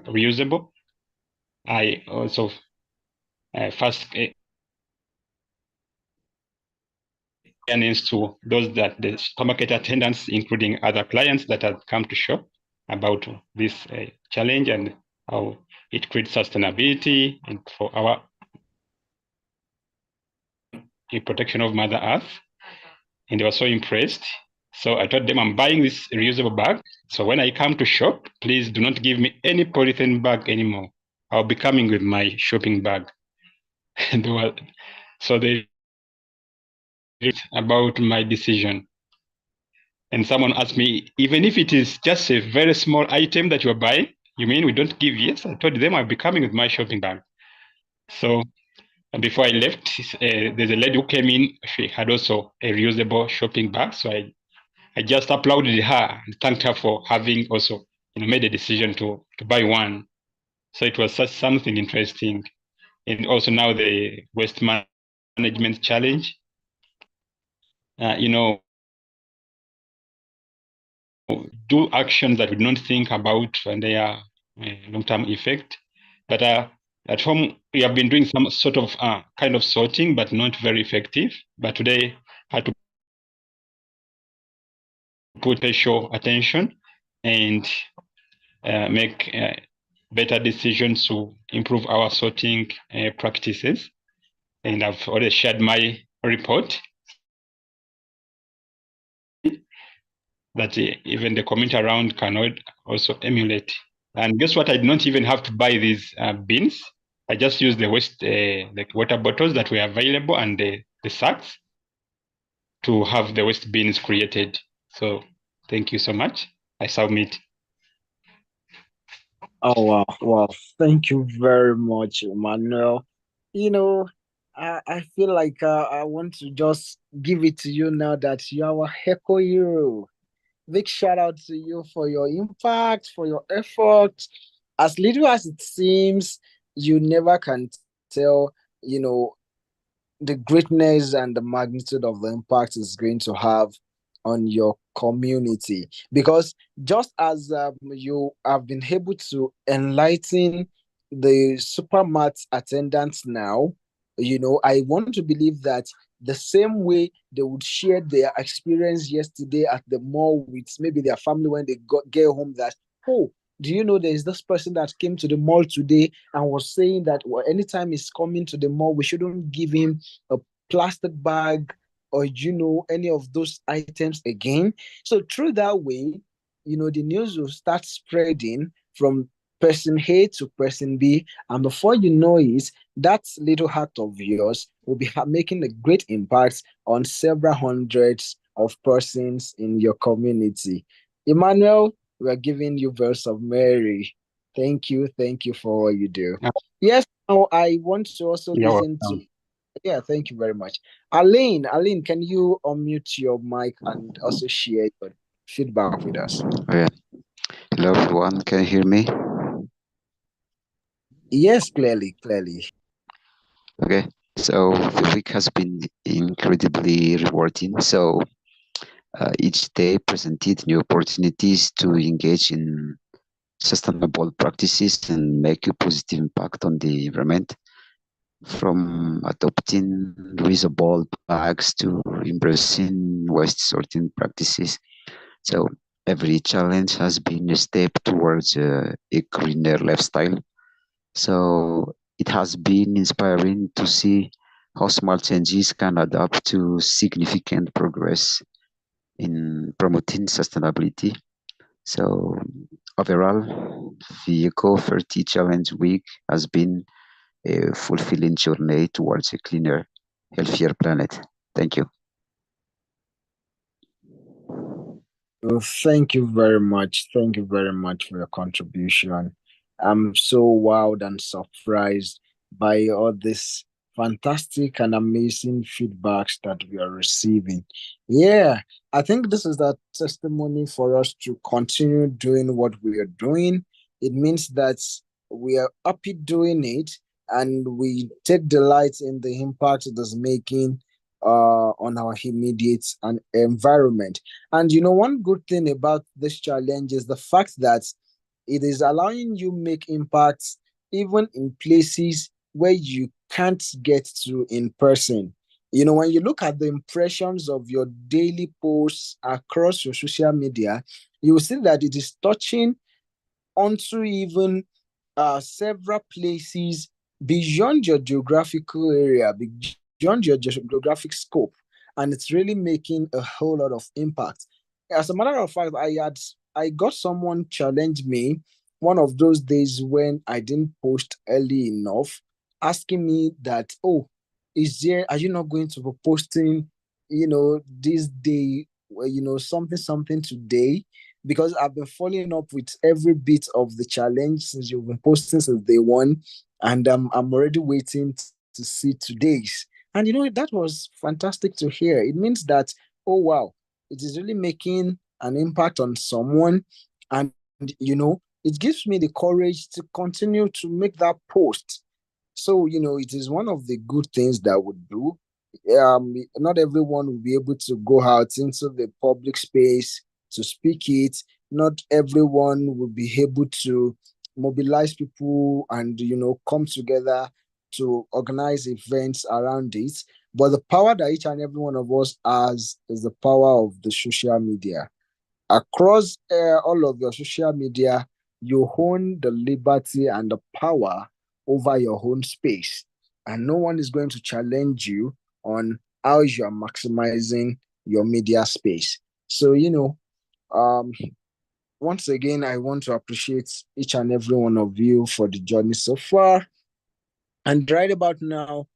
reusable. I also first to those that the supermarket attendants, including other clients that have come to shop about this challenge and how it creates sustainability and for our protection of Mother Earth. And they were so impressed. So I told them I'm buying this reusable bag. So when I come to shop, please do not give me any polythene bag anymore. I'll be coming with my shopping bag. And so they about my decision. And someone asked me, even if it is just a very small item that you're buying, you mean we don't give? Yes, I told them I'll be coming with my shopping bag. So before I left, there's a lady who came in. She had also a reusable shopping bag. So I just applauded her and thanked her for having also made a decision to buy one. So it was such something interesting. And also now the waste management challenge. Do actions that we don't think about and their long-term effect. But at home, we have been doing some sort of kind of sorting, but not very effective. But today, I had to put special attention and make better decisions to improve our sorting practices. And I've already shared my report that even the community around can also emulate. And guess what? I did not even have to buy these bins. I just used the waste, like water bottles that were available and the sacks to have the waste bins created. So thank you so much. I submit. Oh, wow. Well, thank you very much, Emmanuel. You know, I feel like I want to just give it to you now that you are a Heco hero. Big shout out to you for your impact, for your effort. As little as it seems, you never can tell, you know, the greatness and the magnitude of the impact is going to have on your community. Because just as you have been able to enlighten the supermat attendants now, I want to believe that the same way they would share their experience yesterday at the mall with maybe their family when they get home, that, oh, do you know there's this person that came to the mall today and was saying that, well, anytime he's coming to the mall, we shouldn't give him a plastic bag or any of those items again. So through that way, the news will start spreading from person A to person B, and before you know it, that little act of yours will be making a great impact on several hundreds of persons in your community. Emmanuel, we are giving you verse of Mary. Thank you for what you do. Yes, now I want to also You're listen to. welcome. Yeah, thank you very much. Aline, can you unmute your mic and also share your feedback with us? Okay. Hello everyone, can you hear me? Yes, clearly. Okay. So the week has been incredibly rewarding. So each day presented new opportunities to engage in sustainable practices and make a positive impact on the environment. From adopting reusable bags to embracing waste sorting practices. So every challenge has been a step towards a greener lifestyle. So it has been inspiring to see how small changes can add up to significant progress in promoting sustainability. So overall, the ECO30 Challenge Week has been a fulfilling journey towards a cleaner, healthier planet. Thank you. Well, thank you very much. Thank you very much for your contribution. I'm so wowed and surprised by all this fantastic and amazing feedbacks that we are receiving. Yeah, I think this is that testimony for us to continue doing what we are doing. It means that we are happy doing it and we take delight in the impact it is making on our immediate and environment. And one good thing about this challenge is the fact that It is allowing you make impacts even in places where you can't get to in person. When you look at the impressions of your daily posts across your social media, you will see that it is touching onto even several places beyond your geographical area, beyond your geographic scope, and it's really making a whole lot of impact. As a matter of fact, I got someone challenge me one of those days when I didn't post early enough, asking me that, oh, are you not going to be posting, this day, something today? Because I've been following up with every bit of the challenge since you've been posting since day one, and I'm already waiting to see today's. And that was fantastic to hear. It means that, oh wow, it is really making an impact on someone, and it gives me the courage to continue to make that post. So, it is one of the good things that we do. Not everyone will be able to go out into the public space to speak it. Not everyone will be able to mobilize people and, come together to organize events around it. But the power that each and every one of us has is the power of the social media. Across all of your social media, you own the liberty and the power over your own space, and no one is going to challenge you on how you are maximizing your media space. So, um, once again, I want to appreciate each and every one of you for the journey so far. And right about now,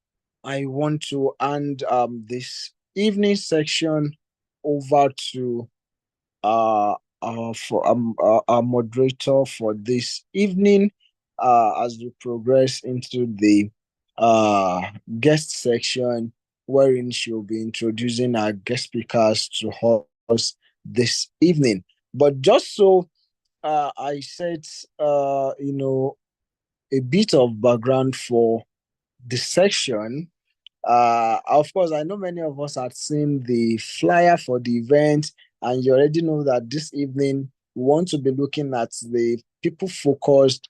I want to hand this evening section over to our moderator for this evening, as we progress into the uh, guest section, wherein she'll be introducing our guest speakers to us this evening. But just so I set, a bit of background for the section. Of course, I know many of us had seen the flyer for the event, and you already know that this evening we want to be looking at the people focused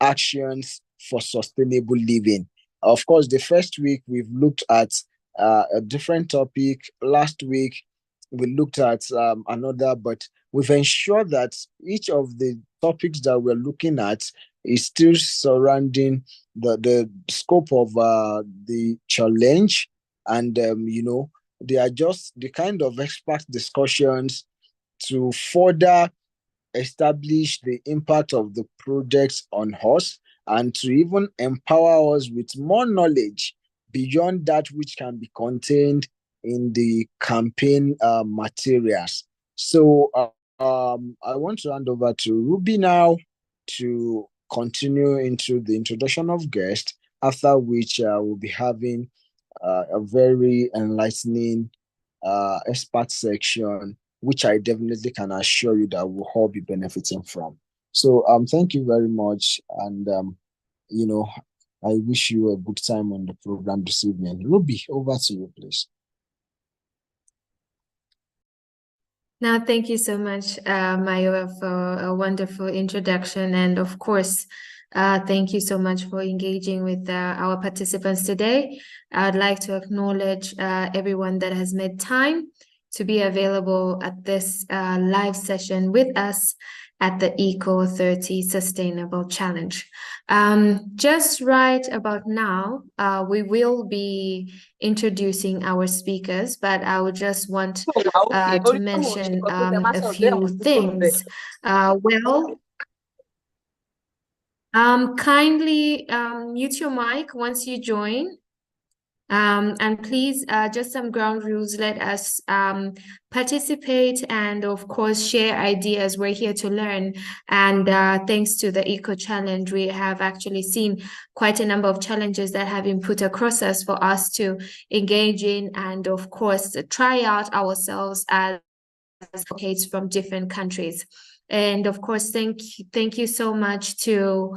actions for sustainable living. Of course, the first week we've looked at a different topic. Last week we looked at another, but we've ensured that each of the topics that we're looking at is still surrounding the scope of the challenge. And, they are just the kind of expert discussions to further establish the impact of the projects on us and to even empower us with more knowledge beyond that which can be contained in the campaign materials. So I want to hand over to Ruby now to continue into the introduction of guests, after which we'll be having a very enlightening expert section, which I definitely can assure you that we'll all be benefiting from. So thank you very much, and you know, I wish you a good time on the program this evening. Ruby, over to you, please. Now, thank you so much, Mayowa, for a wonderful introduction. And of course, thank you so much for engaging with our participants today. I'd like to acknowledge everyone that has made time to be available at this live session with us at the ECO30 Sustainable Challenge. Just right about now, we will be introducing our speakers, but I would just want to mention a few things. Kindly mute your mic once you join. And please, just some ground rules, let us participate and of course share ideas. We're here to learn, and thanks to the Eco Challenge, we have actually seen quite a number of challenges that have been put across us for us to engage in and of course try out ourselves as advocates from different countries. And of course, thank you so much to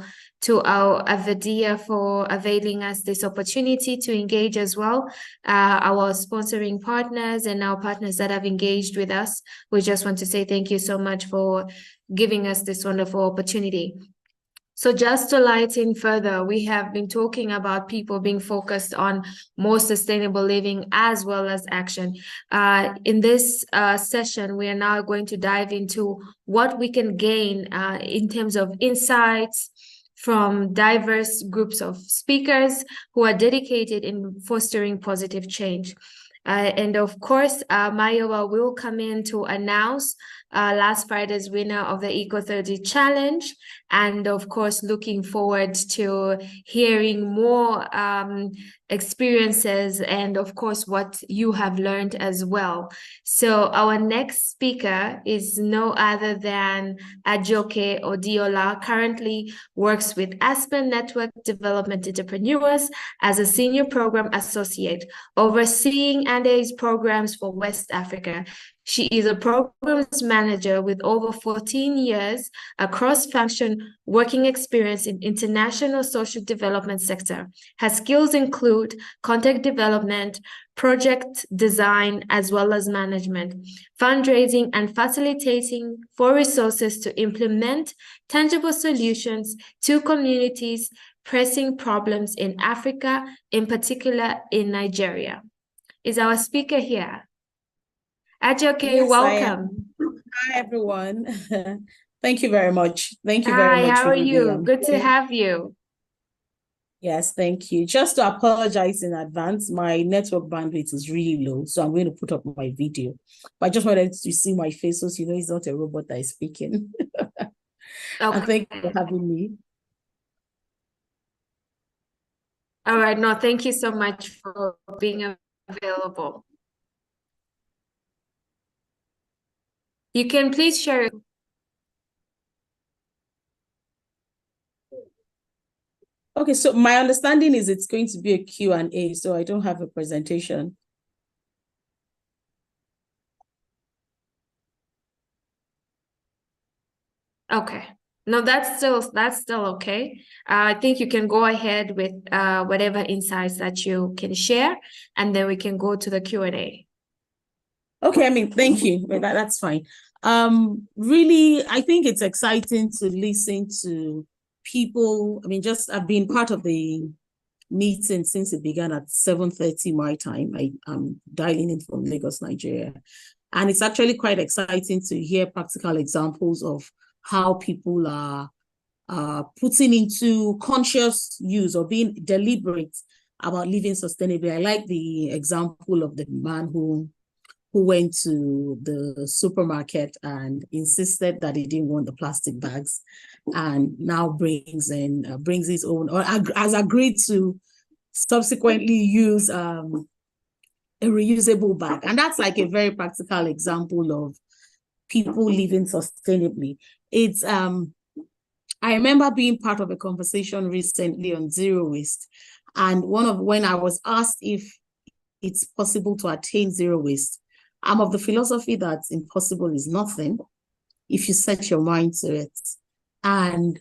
our Avadia for availing us this opportunity to engage as well. Our sponsoring partners and our partners that have engaged with us. We just want to say thank you so much for giving us this wonderful opportunity. So just to lighten further, we have been talking about people being focused on more sustainable living as well as action. In this session, we are now going to dive into what we can gain in terms of insights from diverse groups of speakers who are dedicated in fostering positive change. And of course, Mayowa will come in to announce last Friday's winner of the ECO30 challenge. And of course, looking forward to hearing more experiences and of course, what you have learned as well. So our next speaker is no other than Ajoke Odiola, currently works with Aspen Network Development Entrepreneurs as a Senior Program Associate, overseeing Andes programs for West Africa. She is a programs manager with over 14 years cross-function working experience in international social development sector. Her skills include content development, project design, as well as management, fundraising, and facilitating for resources to implement tangible solutions to communities pressing problems in Africa, in particular in Nigeria. Is our speaker here? Ajoke, Yes, welcome. Hi, everyone. Thank you very much. Thank you Hi, very much, how are Ruby. you? Good to have you. Yes, thank you. Just to apologize in advance, my network bandwidth is really low, so I'm going to put up my video. But I just wanted to see my face, so you know it's not a robot that is speaking. Okay. And thank you for having me. All right. No, thank you so much for being available. You can please share. Okay, so my understanding is it's going to be a Q&A, so I don't have a presentation. Okay. No, that's still okay. I think you can go ahead with whatever insights that you can share, and then we can go to the Q&A. Okay, I mean, thank you. That's fine. Really, I think it's exciting to listen to people. I mean, I've been part of the meeting since it began at 7:30 my time. I'm dialing in from Lagos, Nigeria. And it's actually quite exciting to hear practical examples of how people are putting into conscious use or being deliberate about living sustainably. I like the example of the man who went to the supermarket and insisted that he didn't want the plastic bags, and now brings his own, or has agreed to subsequently use a reusable bag. And that's like a very practical example of people living sustainably. It's I remember being part of a conversation recently on zero waste, and when I was asked if it's possible to attain zero waste, I'm of the philosophy that impossible is nothing if you set your mind to it. And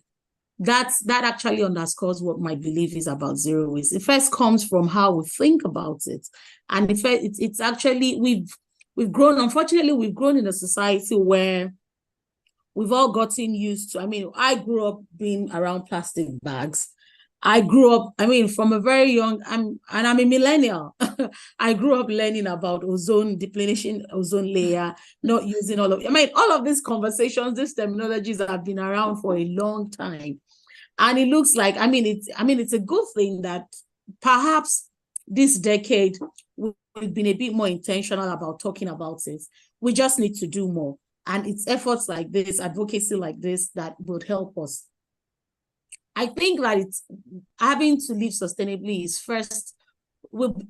that actually underscores what my belief is about zero waste. It first comes from how we think about it. And it's actually, we've grown, unfortunately, we've grown in a society where we've all gotten used to, I mean, I grew up being around plastic bags. I grew up, I mean, from a very young, I'm a millennial. I grew up learning about ozone depletion, ozone layer, not using all of these conversations, these terminologies have been around for a long time. And it looks like, it's a good thing that perhaps this decade we've been a bit more intentional about talking about it. We just need to do more. And it's efforts like this, advocacy like this, that would help us. I think that it's having to live sustainably is first,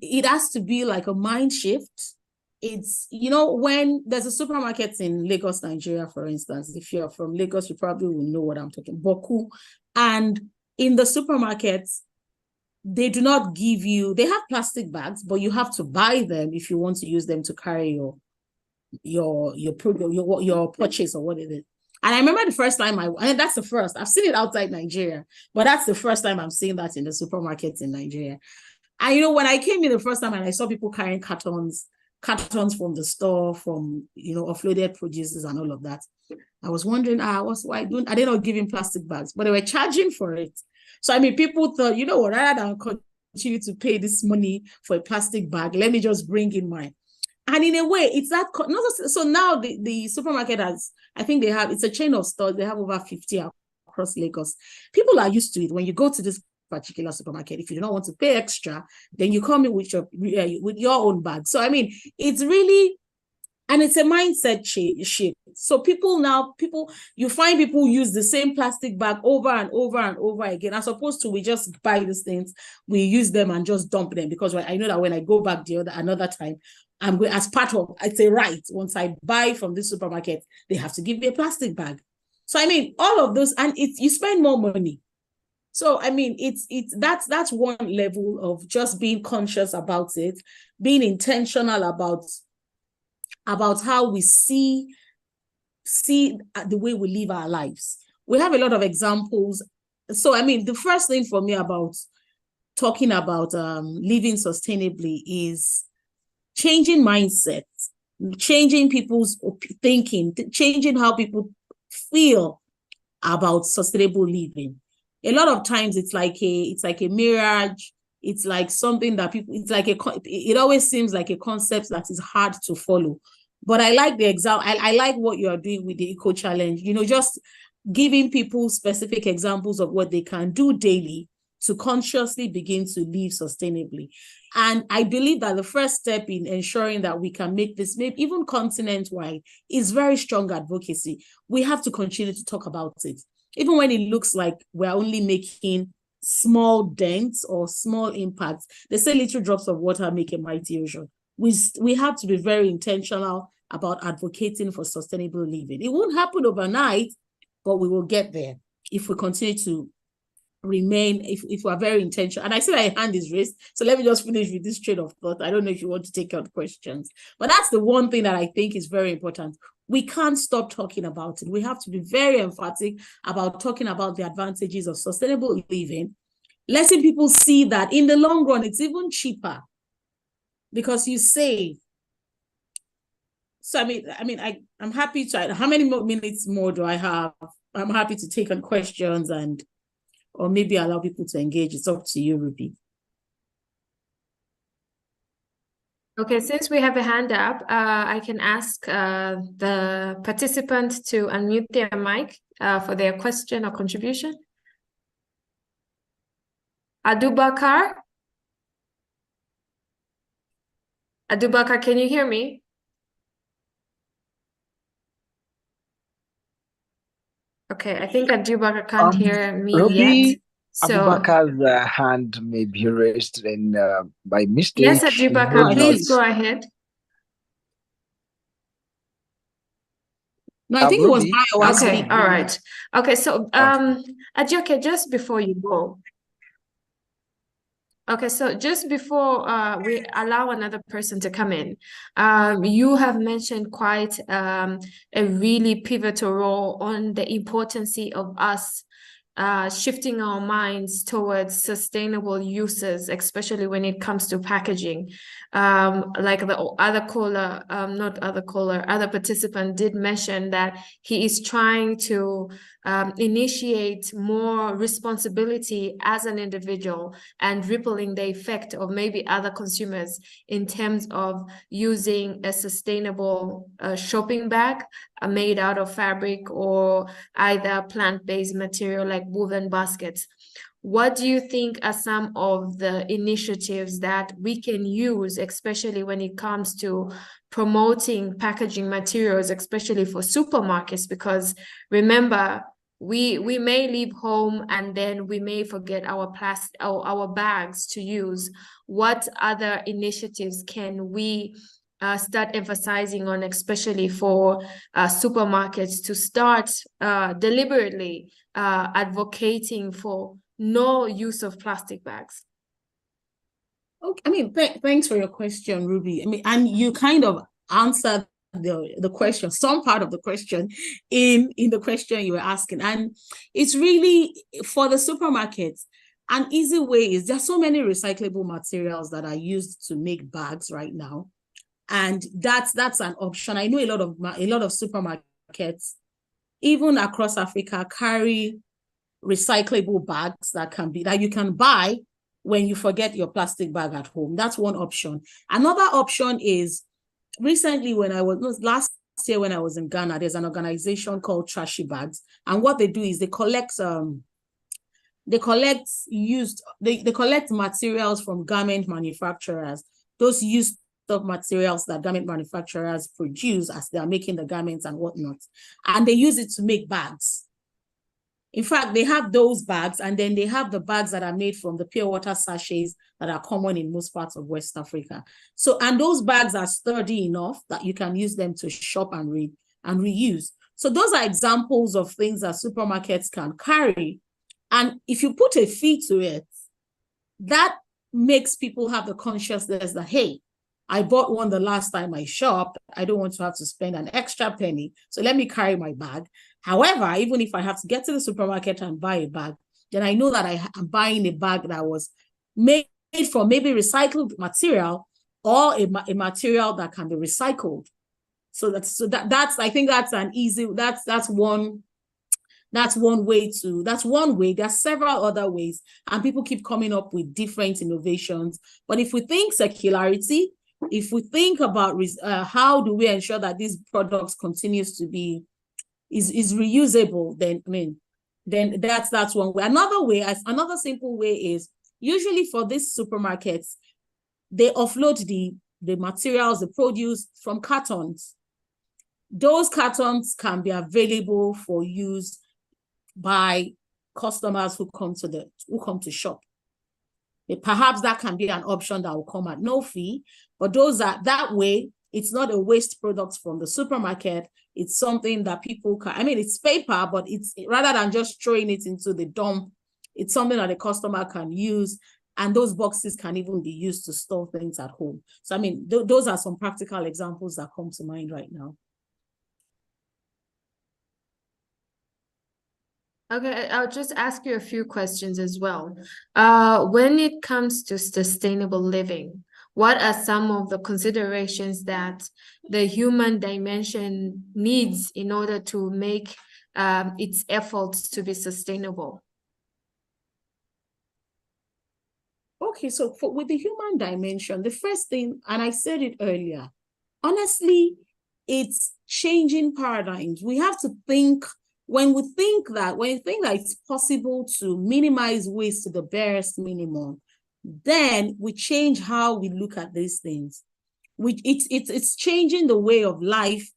it has to be like a mind shift. It's, when there's a supermarket in Lagos, Nigeria, for instance, if you're from Lagos, you probably will know what I'm talking about. Boku. And in the supermarkets, they do not give you, they have plastic bags, but you have to buy them if you want to use them to carry your purchase or what it is. And I remember the first time and that's the first, I've seen it outside Nigeria, but that's the first time I'm seeing that in the supermarkets in Nigeria. And when I came in the first time and I saw people carrying cartons from the store, from offloaded produces and all of that, I was wondering, why are they not giving plastic bags? But they were charging for it. So, I mean, people thought, you know what, rather than continue to pay this money for a plastic bag, let me just bring in mine. And in a way, it's that. So now the supermarket has, I think it's a chain of stores. They have over 50 across Lagos. People are used to it. When you go to this particular supermarket, if you don't want to pay extra, then you come in with your own bag. So, I mean, it's really, and it's a mindset shift. So you find people use the same plastic bag over and over and over again, as opposed to we just buy these things, we use them and just dump them, because I know that when I go back another time, I'm going, as part of, it's a right. Once I buy from this supermarket, they have to give me a plastic bag. So, I mean, all of those, and you spend more money. So, I mean, that's one level of just being conscious about it, being intentional about how we see the way we live our lives. We have a lot of examples. So, I mean, the first thing for me about talking about living sustainably is changing mindsets, changing people's thinking, changing how people feel about sustainable living. A lot of times it's like a mirage. It's like something that it always seems like a concept that is hard to follow. But I like the example. I like what you are doing with the Eco Challenge, just giving people specific examples of what they can do daily to consciously begin to live sustainably. And I believe that the first step in ensuring that we can make this, maybe even continent-wide, is very strong advocacy. We have to continue to talk about it. Even when it looks like we're only making small dents or small impacts. They say little drops of water make a mighty ocean. We have to be very intentional about advocating for sustainable living. It won't happen overnight, but we will get there if we continue to remain, if we're very intentional. And I see that your hand is raised, so let me just finish with this train of thought. I don't know if you want to take out questions, but that's the one thing that I think is very important. We can't stop talking about it. We have to be very emphatic about talking about the advantages of sustainable living, letting people see that in the long run, it's even cheaper because you save. So, I'm happy to, how many more minutes more do I have? I'm happy to take on questions or maybe allow people to engage. It's up to you, Ruby. Okay, since we have a hand up, I can ask the participant to unmute their mic for their question or contribution. Adubakar? Adubakar, can you hear me? Okay, I think Adubakar can't hear me Ruby, yet. So, Abubakar's hand may be raised by mistake. yes, Adubakar, please go ahead. No, I think it was Bayo. Okay, all right. Okay, so Ajoke, just before you go. Okay, so just before we allow another person to come in, you have mentioned quite a really pivotal role on the importance of us shifting our minds towards sustainable uses, especially when it comes to packaging. Like the other participant did mention that he is trying to initiate more responsibility as an individual and rippling the effect of maybe other consumers in terms of using a sustainable shopping bag made out of fabric or either plant-based material like woven baskets. What do you think are some of the initiatives that we can use, especially when it comes to promoting packaging materials, especially for supermarkets? Because remember, we may leave home and then we may forget our bags to use. What other initiatives can we start emphasizing on, especially for supermarkets, to start deliberately advocating for no use of plastic bags? Okay, thanks for your question, Ruby. And you kind of answered the question, some part of the question in the question you were asking. And it's really, for the supermarkets, an easy way is there's so many recyclable materials that are used to make bags right now. And that's an option. I know a lot of supermarkets even across Africa, carry recyclable bags that you can buy when you forget your plastic bag at home. That's one option. Another option is recently last year when I was in Ghana, there's an organization called Trashy Bags. And what they do is they collect materials from garment manufacturers, those used of materials that garment manufacturers produce as they are making the garments and whatnot. And they use it to make bags. In fact, they have those bags, and then they have the bags that are made from the pure water sachets that are common in most parts of West Africa. So, and those bags are sturdy enough that you can use them to shop and reuse. So those are examples of things that supermarkets can carry. And if you put a fee to it, that makes people have the consciousness that, hey, I bought one the last time I shopped. I don't want to have to spend an extra penny. So let me carry my bag. However, even if I have to get to the supermarket and buy a bag, then I know that I am buying a bag that was made from maybe recycled material or a material that can be recycled. That's I think that's an easy, that's one way. There's several other ways, and people keep coming up with different innovations. But if we think circularity, if we think about how do we ensure that these products continues to be is reusable, then that's one way. Another simple way is usually for these supermarkets, they offload the materials, the produce from cartons. Those cartons can be available for use by customers who come to shop. Perhaps that can be an option that will come at no fee, but that way, it's not a waste product from the supermarket. It's something that people can, it's paper, but it's rather than just throwing it into the dump, it's something that the customer can use, and those boxes can even be used to store things at home. So, those are some practical examples that come to mind right now. Okay, I'll just ask you a few questions as well. When it comes to sustainable living, what are some of the considerations that the human dimension needs in order to make its efforts to be sustainable? Okay, so with the human dimension, the first thing, and I said it earlier, honestly, it's changing paradigms. We have to think, when you think that it's possible to minimize waste to the barest minimum, then we change how we look at these things. It's changing the way of life,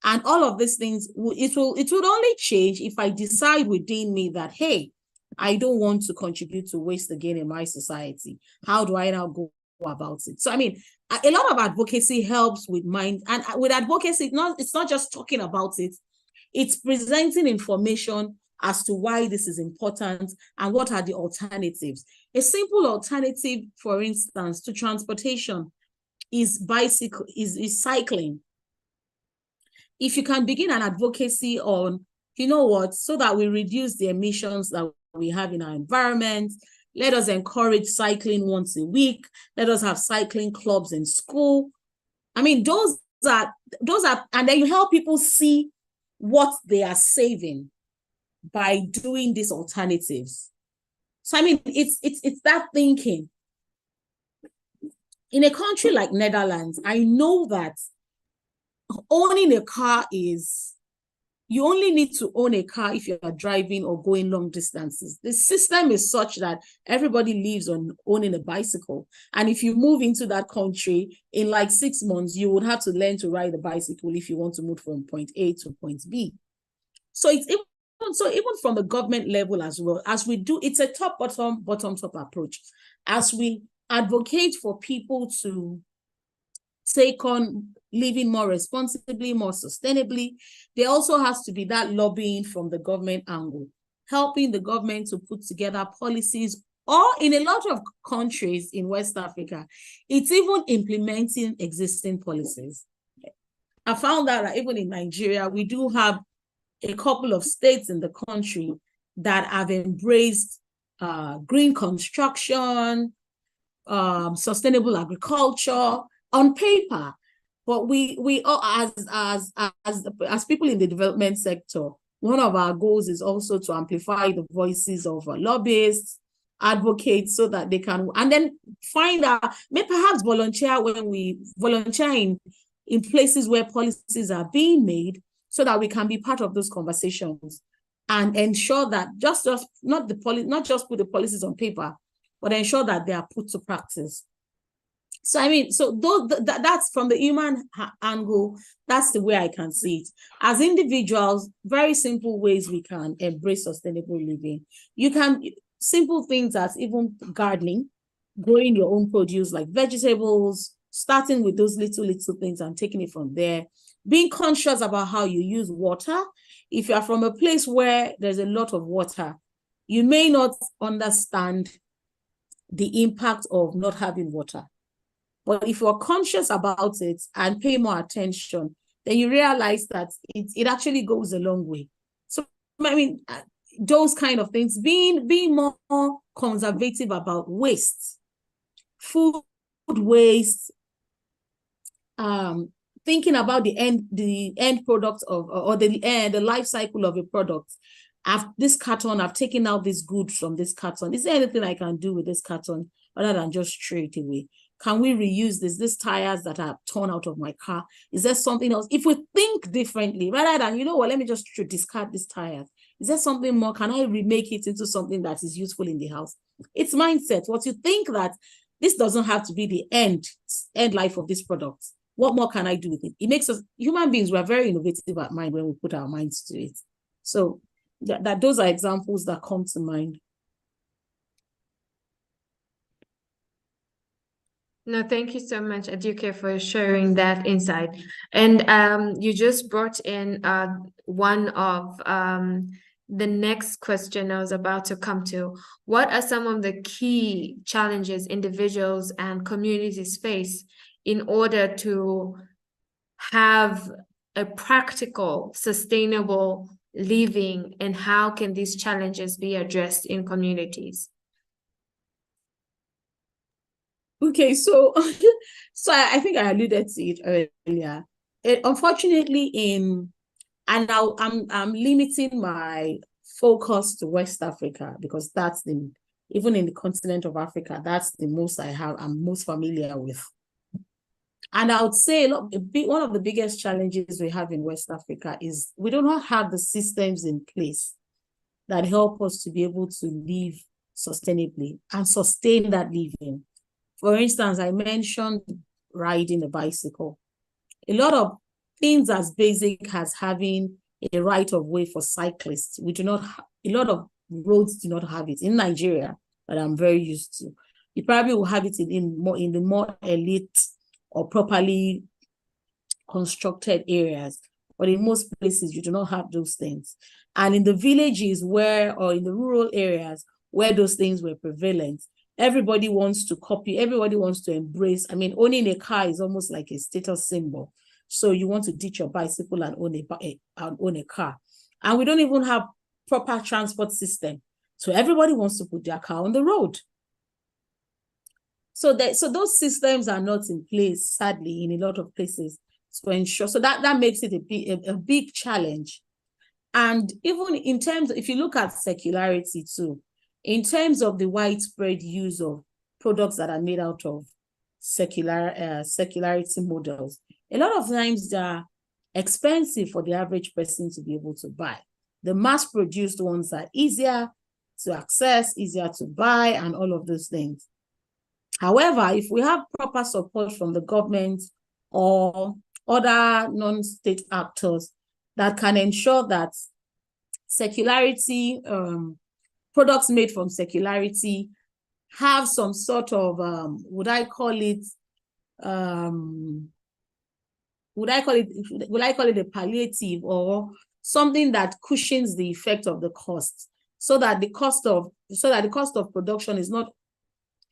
and all of these things. It would only change if I decide within me that, hey, I don't want to contribute to waste again in my society. How do I now go about it? So, a lot of advocacy helps with mind, and with advocacy, it's not just talking about it. It's presenting information as to why this is important and what are the alternatives. A simple alternative, for instance, to transportation is cycling. If you can begin an advocacy on, so that we reduce the emissions that we have in our environment, let us encourage cycling once a week. Let us have cycling clubs in school. Those are, and then you help people see what they are saving by doing these alternatives. So, it's that thinking. In a country like Netherlands, I know that owning a car you only need to own a car if you are driving or going long distances. The system is such that everybody lives on owning a bicycle. And if you move into that country, in like 6 months, you would have to learn to ride a bicycle if you want to move from point A to point B. So even from the government level as well, as we do, it's a top-bottom, bottom-top approach. As we advocate for people to take on living more responsibly, more sustainably, there also has to be that lobbying from the government angle, helping the government to put together policies, or in a lot of countries in West Africa, it's even implementing existing policies. I found out that even in Nigeria, we do have a couple of states in the country that have embraced green construction, sustainable agriculture on paper, but we all, as people in the development sector, one of our goals is also to amplify the voices of lobbyists, advocates, so that they can, and then find out, maybe perhaps volunteer when we volunteer in places where policies are being made, so that we can be part of those conversations and ensure that not just put the policies on paper, but ensure that they are put to practice. So I mean, so that's from the human angle, that's the way I can see it. As individuals, very simple ways we can embrace sustainable living. You can, simple things as even gardening, growing your own produce like vegetables, starting with those little things and taking it from there. Being conscious about how you use water. If you are from a place where there's a lot of water, you may not understand the impact of not having water. But if you're conscious about it and pay more attention, then you realize that it actually goes a long way. So, I mean, those kind of things, being more conservative about waste, food waste, thinking about the end product of, or the life cycle of a product. This carton, I've taken out this good from this carton. Is there anything I can do with this carton other than just throw it away? Can we reuse these tires that are torn out of my car? Is there something else? If we think differently, rather than, you know what, let me just discard these tires. Is there something more? Can I remake it into something that is useful in the house? It's mindset. What you think that this doesn't have to be the end life of this product. What more can I do with it? It makes us, human beings, we're very innovative at mind when we put our minds to it. So those are examples that come to mind. No, thank you so much, Aduke, for sharing that insight. And you just brought in one of the next question I was about to come to. What are some of the key challenges individuals and communities face in order to have a practical, sustainable living, and how can these challenges be addressed in communities? Okay, so I think I alluded to it earlier. Unfortunately, I'm limiting my focus to West Africa, because that's even in the continent of Africa, that's the most I'm most familiar with. And I would say, look, one of the biggest challenges we have in West Africa is we do not have the systems in place that help us to be able to live sustainably and sustain that living. For instance, I mentioned riding a bicycle. A lot of things as basic as having a right of way for cyclists. We do not, a lot of roads do not have it in Nigeria, that I'm very used to. You probably will have it in the more elite or properly constructed areas, but in most places you do not have those things. And in the villages or in the rural areas where those things were prevalent, everybody wants to copy, everybody wants to embrace. I mean, owning a car is almost like a status symbol. So you want to ditch your bicycle and own a car. And we don't even have proper transport system. So everybody wants to put their car on the road. So those systems are not in place, sadly, in a lot of places to ensure. So that makes it a big challenge. And even in terms, if you look at secularity too, in terms of the widespread use of products that are made out of secularity models, a lot of times they're expensive for the average person to be able to buy. The mass-produced ones are easier to access, easier to buy, and all of those things. However, if we have proper support from the government or other non-state actors that can ensure that secularity, products made from secularity have some sort of, would I call it a palliative, or something that cushions the effect of the cost, so that the cost of production is not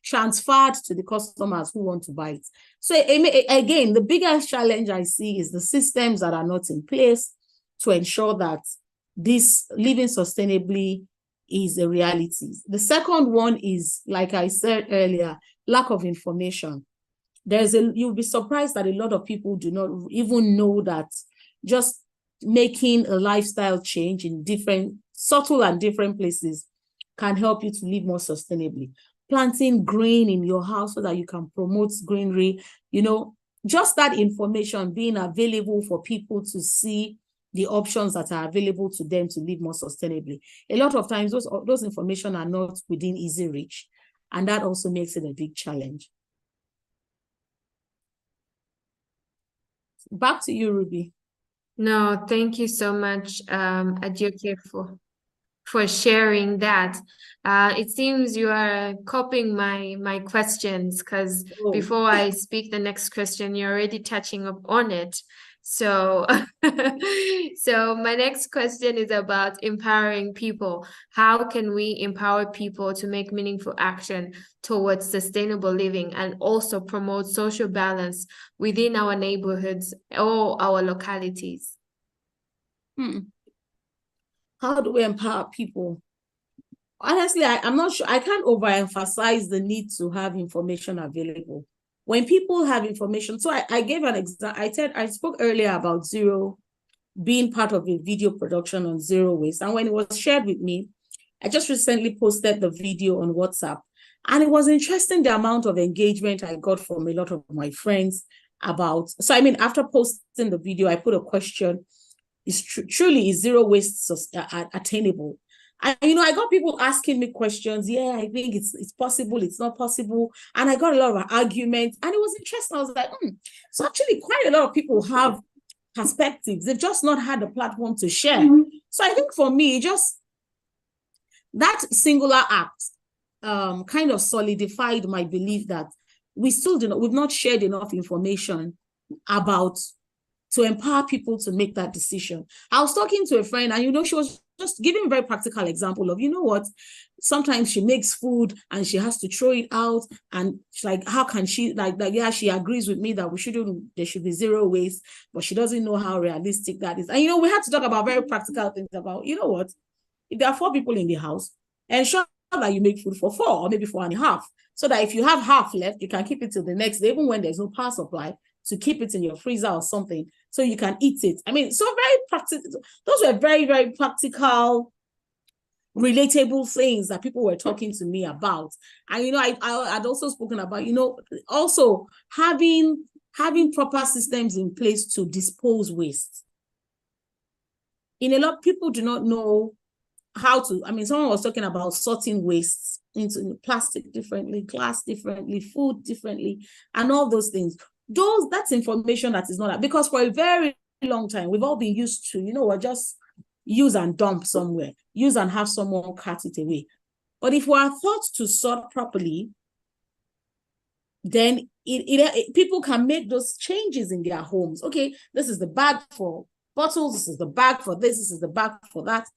transferred to the customers who want to buy it. So again, the biggest challenge I see is the systems that are not in place to ensure that this living sustainably is a reality. The second one is, like I said earlier, lack of information. You'll be surprised that a lot of people do not even know that just making a lifestyle change in different, subtle and different places can help you to live more sustainably. Planting green in your house so that you can promote greenery, you know, just that information being available for people to see the options that are available to them to live more sustainably. A lot of times those information are not within easy reach, and that also makes it a big challenge. Back to you, Ruby. No, thank you so much, Adioke, for sharing that. It seems you are copying my questions, because before I speak the next question, you're already touching up on it. So, so my next question is about empowering people. How can we empower people to make meaningful action towards sustainable living and also promote social balance within our neighborhoods or our localities? How do we empower people? Honestly, I'm not sure. I can't overemphasize the need to have information available. When people have information, so I gave an example. I spoke earlier about zero, being part of a video production on zero waste. And when it was shared with me, I just recently posted the video on WhatsApp. And it was interesting the amount of engagement I got from a lot of my friends about. So, I mean, after posting the video, I put a question. Truly, is zero waste attainable? And, you know, I got people asking me questions. Yeah, I think it's possible. It's not possible. And I got a lot of arguments. And it was interesting. I was like, So actually, quite a lot of people have perspectives. They've just not had a platform to share. So I think for me, just that singular act kind of solidified my belief that we've not shared enough information to empower people to make that decision. I was talking to a friend, and, you know, she was just giving a very practical example of, you know what, sometimes she makes food and she has to throw it out, and she's like, how can she, yeah, she agrees with me that there should be zero waste, but she doesn't know how realistic that is. And, you know, we had to talk about very practical things about, you know what, if there are 4 people in the house, ensure that you make food for 4 or maybe 4.5, so that if you have half left, you can keep it till the next day, even when there's no power supply, to keep it in your freezer or something so you can eat it. I mean, so very practical. Those were very, very practical, relatable things that people were talking to me about. And, you know, I'd also spoken about, you know, also having proper systems in place to dispose waste. In a lot, people do not know how to. I mean, someone was talking about sorting waste into plastic differently, glass differently, food differently, and all those things. That's information that is not, because for a very long time, we've all been used to, you know what, just use and dump somewhere, use and have someone cut it away. But if we are taught to sort properly, then people can make those changes in their homes. Okay, this is the bag for bottles, this is the bag for this is the bag for that.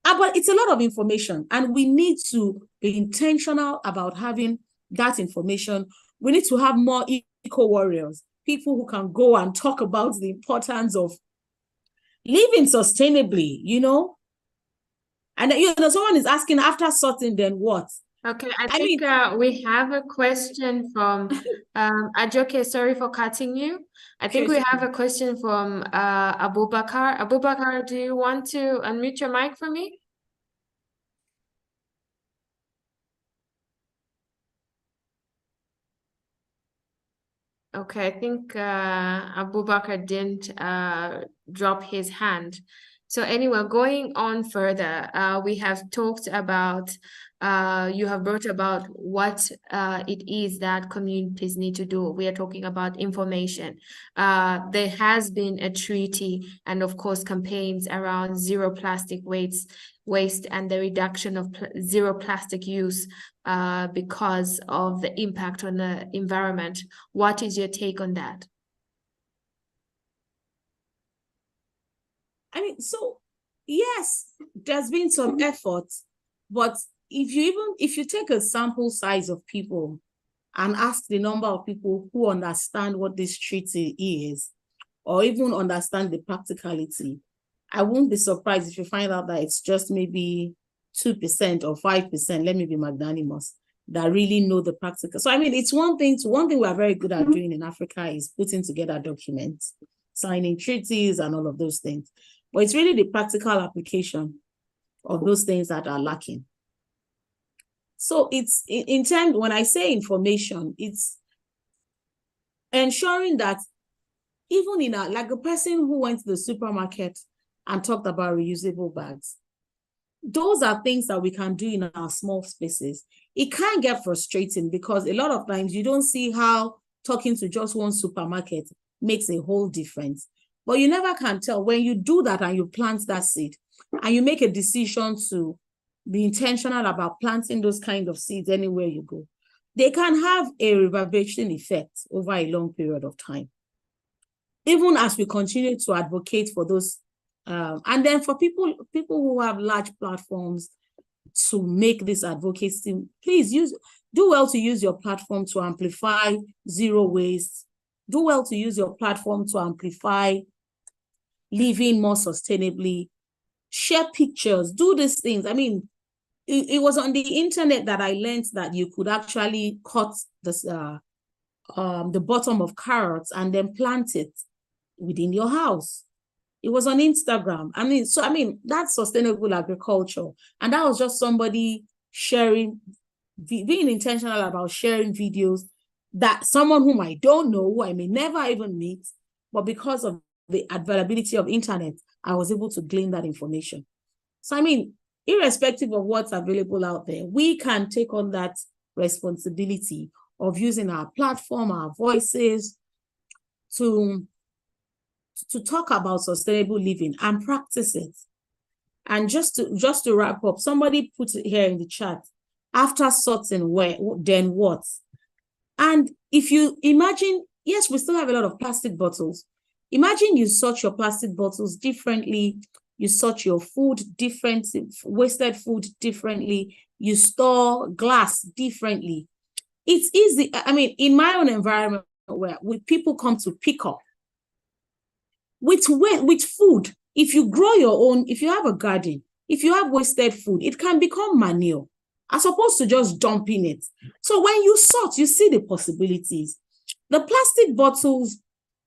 But it's a lot of information, and we need to be intentional about having that information. We need to have more eco-warriors, people who can go and talk about the importance of living sustainably, you know. And, you know, someone is asking, after sorting, then what? Okay, I think we have a question from Ajoke. Sorry for cutting you. I think we have a question from Abubakar. Abubakar, do you want to unmute your mic for me? Okay, I think Abubakar didn't drop his hand. So anyway, going on further, we have talked about, you have brought about what it is that communities need to do. We are talking about information. There has been a treaty and, of course, campaigns around zero plastic waste and the reduction of zero plastic use because of the impact on the environment. What is your take on that? I mean, so yes, there's been some effort, but if you take a sample size of people and ask the number of people who understand what this treaty is, or even understand the practicality, I won't be surprised if you find out that it's just maybe 2% or 5%, let me be magnanimous, that really know the practical. So, I mean, it's one thing we are very good at doing in Africa is putting together documents, signing treaties and all of those things. But it's really the practical application of those things that are lacking. So it's in terms, when I say information, it's ensuring that even in like a person who went to the supermarket and talked about reusable bags, those are things that we can do in our small spaces. It can get frustrating because a lot of times you don't see how talking to just one supermarket makes a whole difference. But you never can tell when you do that and you plant that seed and you make a decision to be intentional about planting those kind of seeds anywhere you go. They can have a reverberation effect over a long period of time. Even as we continue to advocate for those, and then for people who have large platforms to make this advocacy, please do well to use your platform to amplify zero waste. Do well to use your platform to amplify living more sustainably. Share pictures, do these things. I mean, it was on the internet that I learned that you could actually cut this, the bottom of carrots and then plant it within your house. It was on Instagram. I mean, that's sustainable agriculture. And that was just somebody sharing, being intentional about sharing videos that someone whom I don't know, who I may never even meet, but because of the availability of internet, I was able to glean that information. So, I mean, irrespective of what's available out there, we can take on that responsibility of using our platform, our voices to talk about sustainable living and practice it. And just to wrap up, somebody put it here in the chat, after sorting, where, then what? And if you imagine, yes, we still have a lot of plastic bottles. Imagine you sort your plastic bottles differently, you sort your food differently, wasted food differently, you store glass differently. It's easy. I mean, in my own environment where people come to pick up, with food, if you grow your own, if you have a garden, if you have wasted food, it can become manure as opposed to just dumping it. So when you sort, you see the possibilities. The plastic bottles,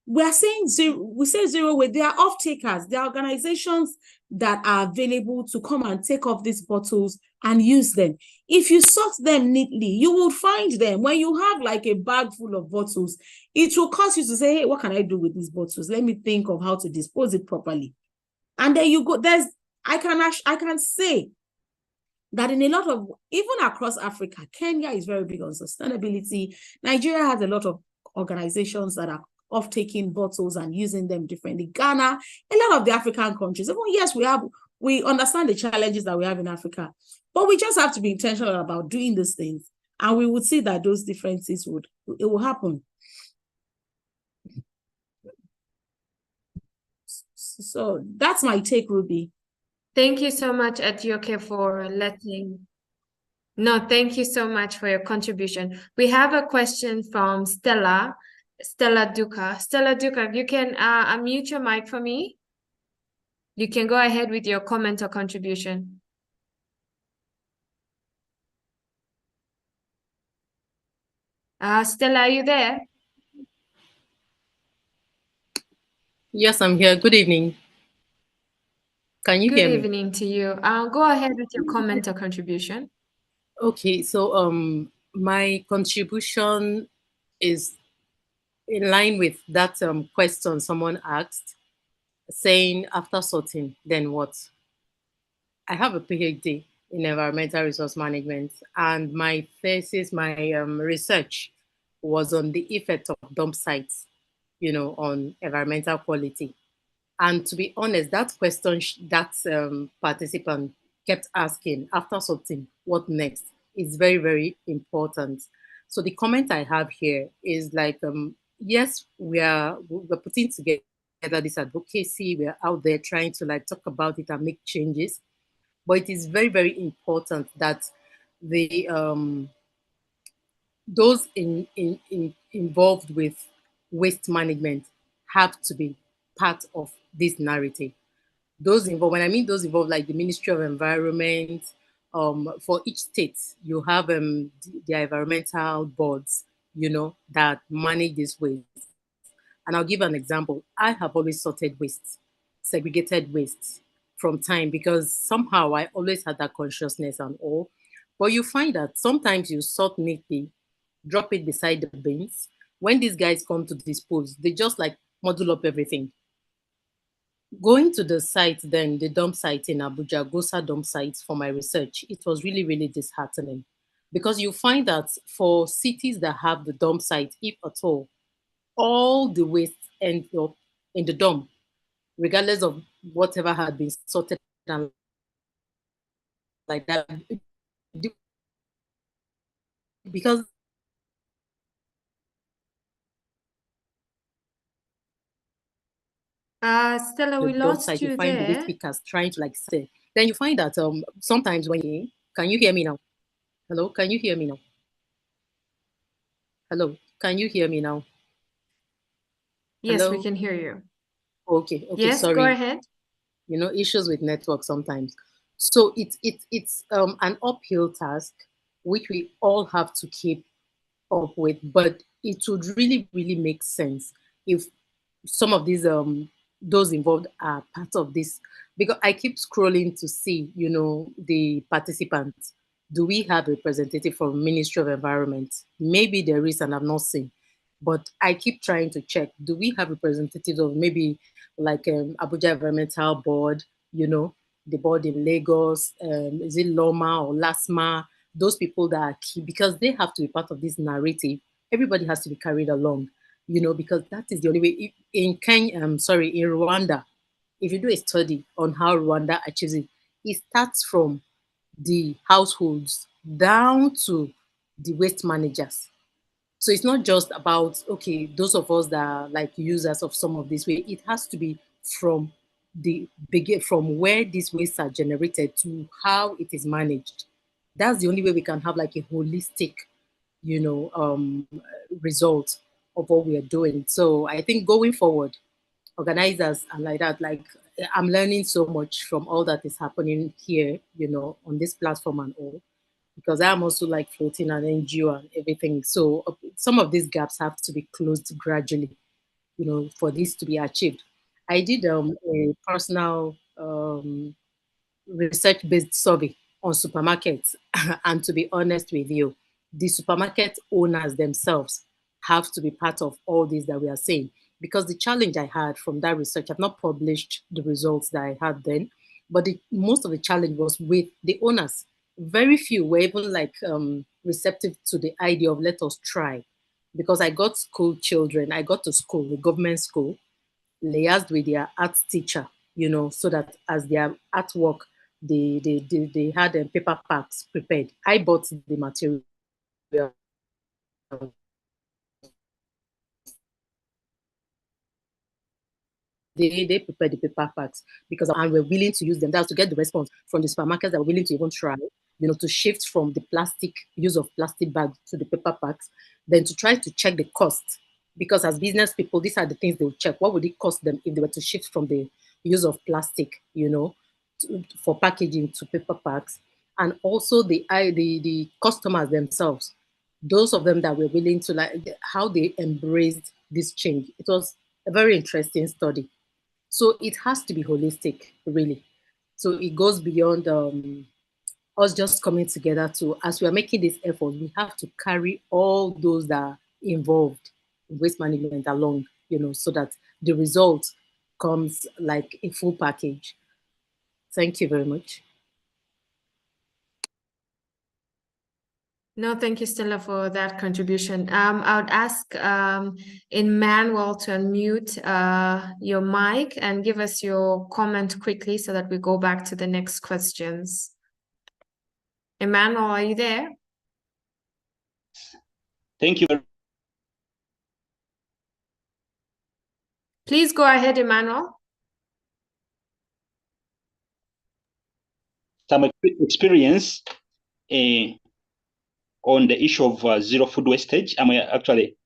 we say zero waste. They are off takers. They are organizations that are available to come and take off these bottles and use them. If you sort them neatly, you will find them. When you have like a bag full of bottles, it will cause you to say, hey, what can I do with these bottles? Let me think of how to dispose it properly. And then you go, I can say that in a lot of, even across Africa, Kenya is very big on sustainability. Nigeria has a lot of organizations that are off taking bottles and using them differently. Ghana, a lot of the African countries, even yes, we understand the challenges that we have in Africa, but we just have to be intentional about doing these things. And we would see that those differences will happen. So that's my take, Ruby. Thank you so much, Atioke, for letting. No, thank you so much for your contribution. We have a question from Stella Duca. Stella Duca, you can unmute your mic for me. You can go ahead with your comment or contribution. Stella, are you there? Yes, I'm here. Good evening. Can you hear me? Good evening to you. Go ahead with your comment or contribution. Okay, so my contribution is in line with that question someone asked, saying after sorting, then what? I have a PhD in environmental resource management, and my thesis, my research was on the effect of dump sites, on environmental quality. And to be honest, that question that participant kept asking after sorting, what next, is very, very important. So the comment I have here is like, yes, we're putting together this advocacy. We're out there trying to like talk about it and make changes. But it is very, very important that the those involved with waste management have to be part of this narrative. Those involved, when I mean those involved, like the Ministry of Environment, for each state, you have their environmental boards, that manage this waste. And I'll give an example. I have always sorted waste segregated waste from time, because somehow I always had that consciousness and all. But you find that sometimes you sort neatly, drop it beside the bins. When these guys come to dispose, they just like muddle up everything. Going to the site, then the dump site in Abuja, Gosa dump site, for my research, it was really, really disheartening, because you find that for cities that have the dump site, if at all the waste ends up in the dump, regardless of whatever had been sorted and like that, because Stella, the we dump lost site, you you find the waste there. pickers trying to like say. Then you find that sometimes can you hear me now? Hello, can you hear me now? Hello, can you hear me now? Yes, we Hello. can hear you. Okay, Yes, go sorry. ahead. Issues with network sometimes. So it's an uphill task which we all have to keep up with, but it would really, really make sense if some of these those involved are part of this, because I keep scrolling to see the participants. Do we have a representative from Ministry of Environment? Maybe there is and I've not seen, but I keep trying to check. Do we have representatives of maybe like Abuja Environmental Board, the board in Lagos, is it Loma or Lasma? Those people that are key, because they have to be part of this narrative. Everybody has to be carried along, because that is the only way. In Kenya, in Rwanda, if you do a study on how Rwanda achieves it, it starts from the households down to the waste managers. So it's not just about, okay, those of us that are like users of some of this way. It has to be from from where these wastes are generated to how it is managed. That's the only way we can have like a holistic, you know, um, result of what we are doing. So I think going forward, organizers and like that, like I'm learning so much from all that is happening here, on this platform and all, because I'm also like floating an NGO and everything. So some of these gaps have to be closed gradually, for this to be achieved. I did a personal research-based survey on supermarkets. And to be honest with you, the supermarket owners themselves have to be part of all this that we are saying. Because the challenge I had from that research, I've not published the results that I had then, but most of the challenge was with the owners. Very few were even like receptive to the idea of let us try. Because I got school children, I got to school, the government school, liaised with their art teacher, so that as their artwork, they had paper packs prepared. I bought the material. They prepared the paper packs because and we're willing to use them. That's to get the response from the supermarkets that were willing to even try, to shift from the plastic use of plastic bags to the paper packs, then to try to check the cost. Because as business people, these are the things they will check. What would it cost them if they were to shift from the use of plastic, for packaging to paper packs? And also the customers themselves, those of them that were willing to like how they embraced this change. It was a very interesting study. So it has to be holistic, really. So it goes beyond us just coming together to, as we are making this effort, we have to carry all those that are involved in waste management along, so that the result comes like a full package. Thank you very much. No, thank you, Stella, for that contribution. I would ask Emmanuel to unmute your mic and give us your comment quickly so that we go back to the next questions. Emmanuel, are you there? Thank you. Please go ahead, Emmanuel. Some experience on the issue of zero food wastage. I'm actually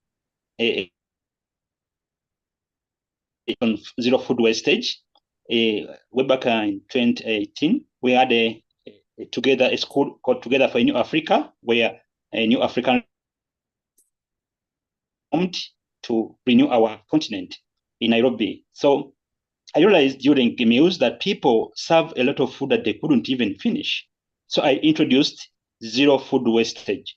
on zero food wastage. Way back in 2018, we had a school called Together for a New Africa, where a New African formed to renew our continent in Nairobi. So I realized during meals that people serve a lot of food that they couldn't even finish. So I introduced zero food wastage.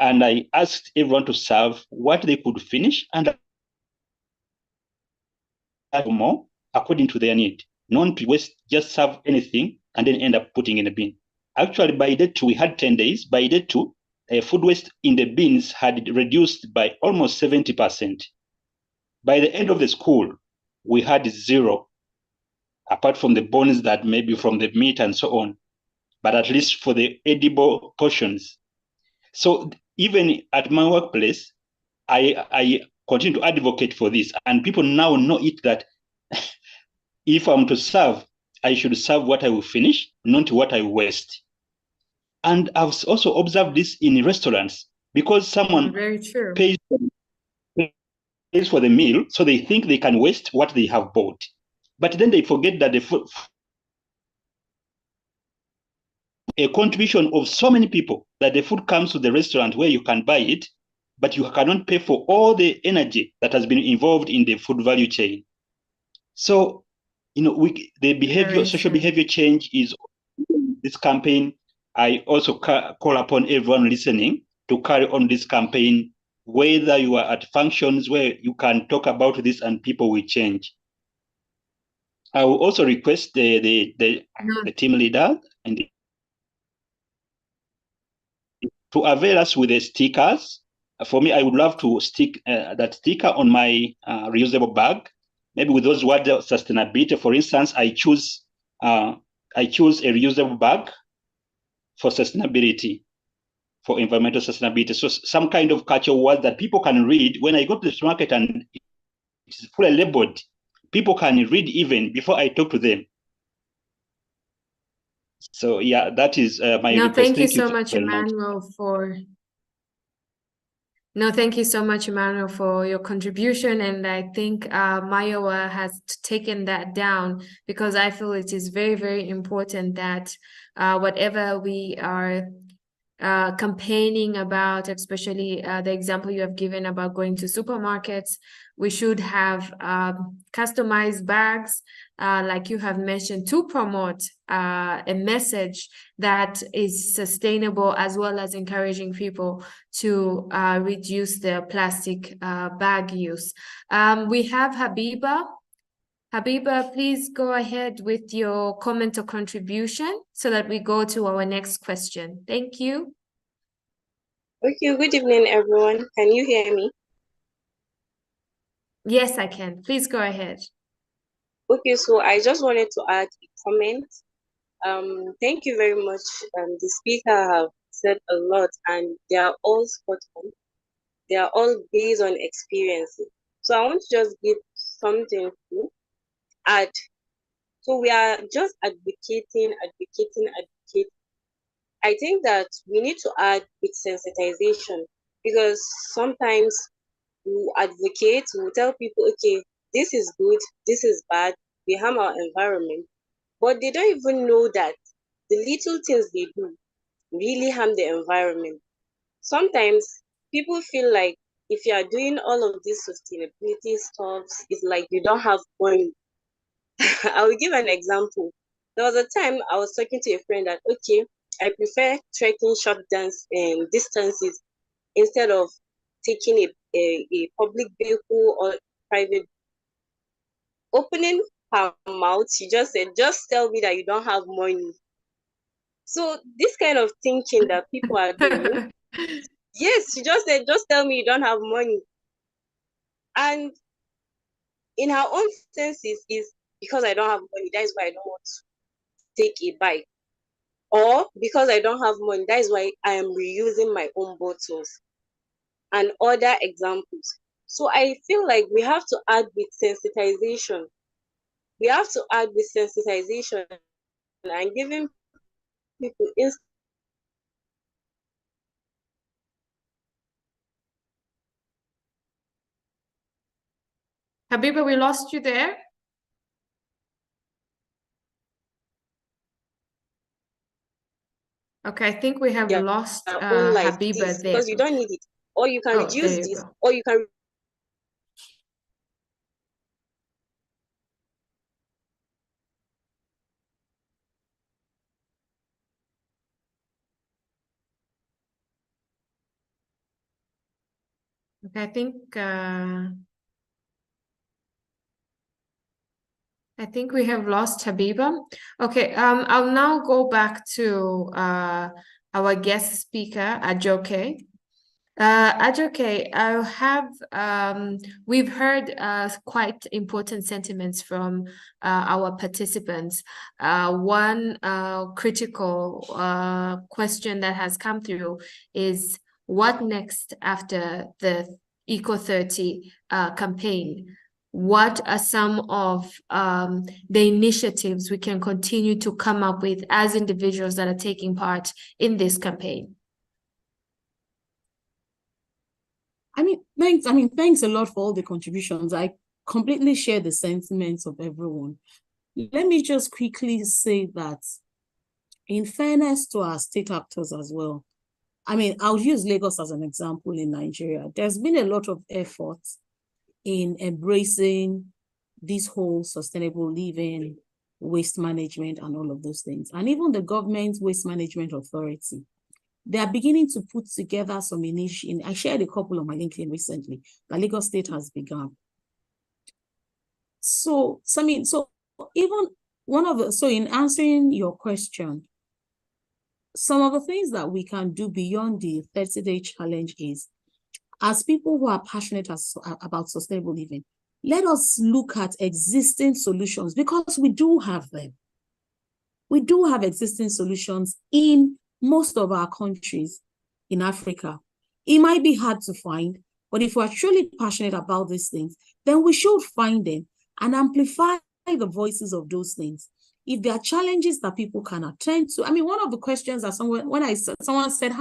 And I asked everyone to serve what they could finish and more according to their need. Not to waste, just serve anything and then end up putting in a bin. Actually, by day 2, we had 10 days. By day 2, food waste in the bins had reduced by almost 70%. By the end of the school, we had zero, apart from the bones that maybe from the meat and so on, but at least for the edible portions. So even at my workplace, I continue to advocate for this, and people now know it that if I'm to serve, I should serve what I will finish, not what I waste. And I've also observed this in restaurants because someone Very true. pays for the meal, so they think they can waste what they have bought. But then they forget that the food, a contribution of so many people, that the food comes to the restaurant where you can buy it, but you cannot pay for all the energy that has been involved in the food value chain. So, the behavior, social behavior change is this campaign. I also call upon everyone listening to carry on this campaign, whether you are at functions where you can talk about this and people will change. I will also request the team leader and to avail us with the stickers. For me, I would love to stick that sticker on my reusable bag, maybe with those words of sustainability. For instance, I choose a reusable bag for sustainability, for environmental sustainability. So some kind of catch-all word that people can read. When I go to the supermarket and it's fully labeled, people can read even before I talk to them. So yeah, that is my request. Thank you so much, Emmanuel, thank you so much, Emmanuel, for your contribution. And I think Mayowa has taken that down, because I feel it is very, very important that whatever we are campaigning about, especially the example you have given about going to supermarkets, we should have customized bags, like you have mentioned, to promote a message that is sustainable, as well as encouraging people to reduce their plastic bag use. We have Habiba. Habiba, please go ahead with your comment or contribution so that we go to our next question. Thank you. Okay, good evening, everyone. Can you hear me? Yes, I can. Please go ahead. Okay, so I just wanted to add a comment. Thank you very much. The speaker have said a lot, and they are all spot on. They are all based on experiences. So I want to just give something to add. So we are just advocating. I think that we need to add with sensitization, because sometimes we advocate, we tell people, okay, this is good, this is bad, we harm our environment, but they don't even know that the little things they do really harm the environment. Sometimes people feel like if you are doing all of these sustainability stuff, it's like you don't have money. I will give an example. There was a time I was talking to a friend that, okay, I prefer trekking short distances instead of taking a public vehicle or private. Opening her mouth, she just said, just tell me that you don't have money. So this kind of thinking that people are doing, yes, she just said, just tell me you don't have money. And in her own senses is, because I don't have money, that is why I don't want to take a bike. Or because I don't have money, that is why I am reusing my own bottles, and other examples. So I feel like we have to add with sensitization. We have to add with sensitization and giving people Habiba, we lost you there. Okay, I think we have lost Habiba there. Because you don't need it. Or you can reduce this, or you can Okay, I think we have lost Habiba. Okay, I'll now go back to our guest speaker, Ajoke. Ajoke, we've heard quite important sentiments from our participants. One critical question that has come through is what next after the ECO30 campaign? What are some of the initiatives we can continue to come up with as individuals that are taking part in this campaign? Thanks a lot for all the contributions. I completely share the sentiments of everyone. Let me just quickly say that in fairness to our state actors as well, I'll use Lagos as an example in Nigeria. There's been a lot of effort in embracing this whole sustainable living, waste management, and all of those things. And even the government waste management authority, they are beginning to put together some initiatives. I shared a couple on my LinkedIn recently that Lagos State has begun. So in answering your question, some of the things that we can do beyond the 30-day challenge is, as people who are passionate about sustainable living, let us look at existing solutions, because we do have them. We do have existing solutions in most of our countries in Africa. It might be hard to find, but if we're truly passionate about these things, then we should find them and amplify the voices of those things. If there are challenges that people can attend to, one of the questions that someone said,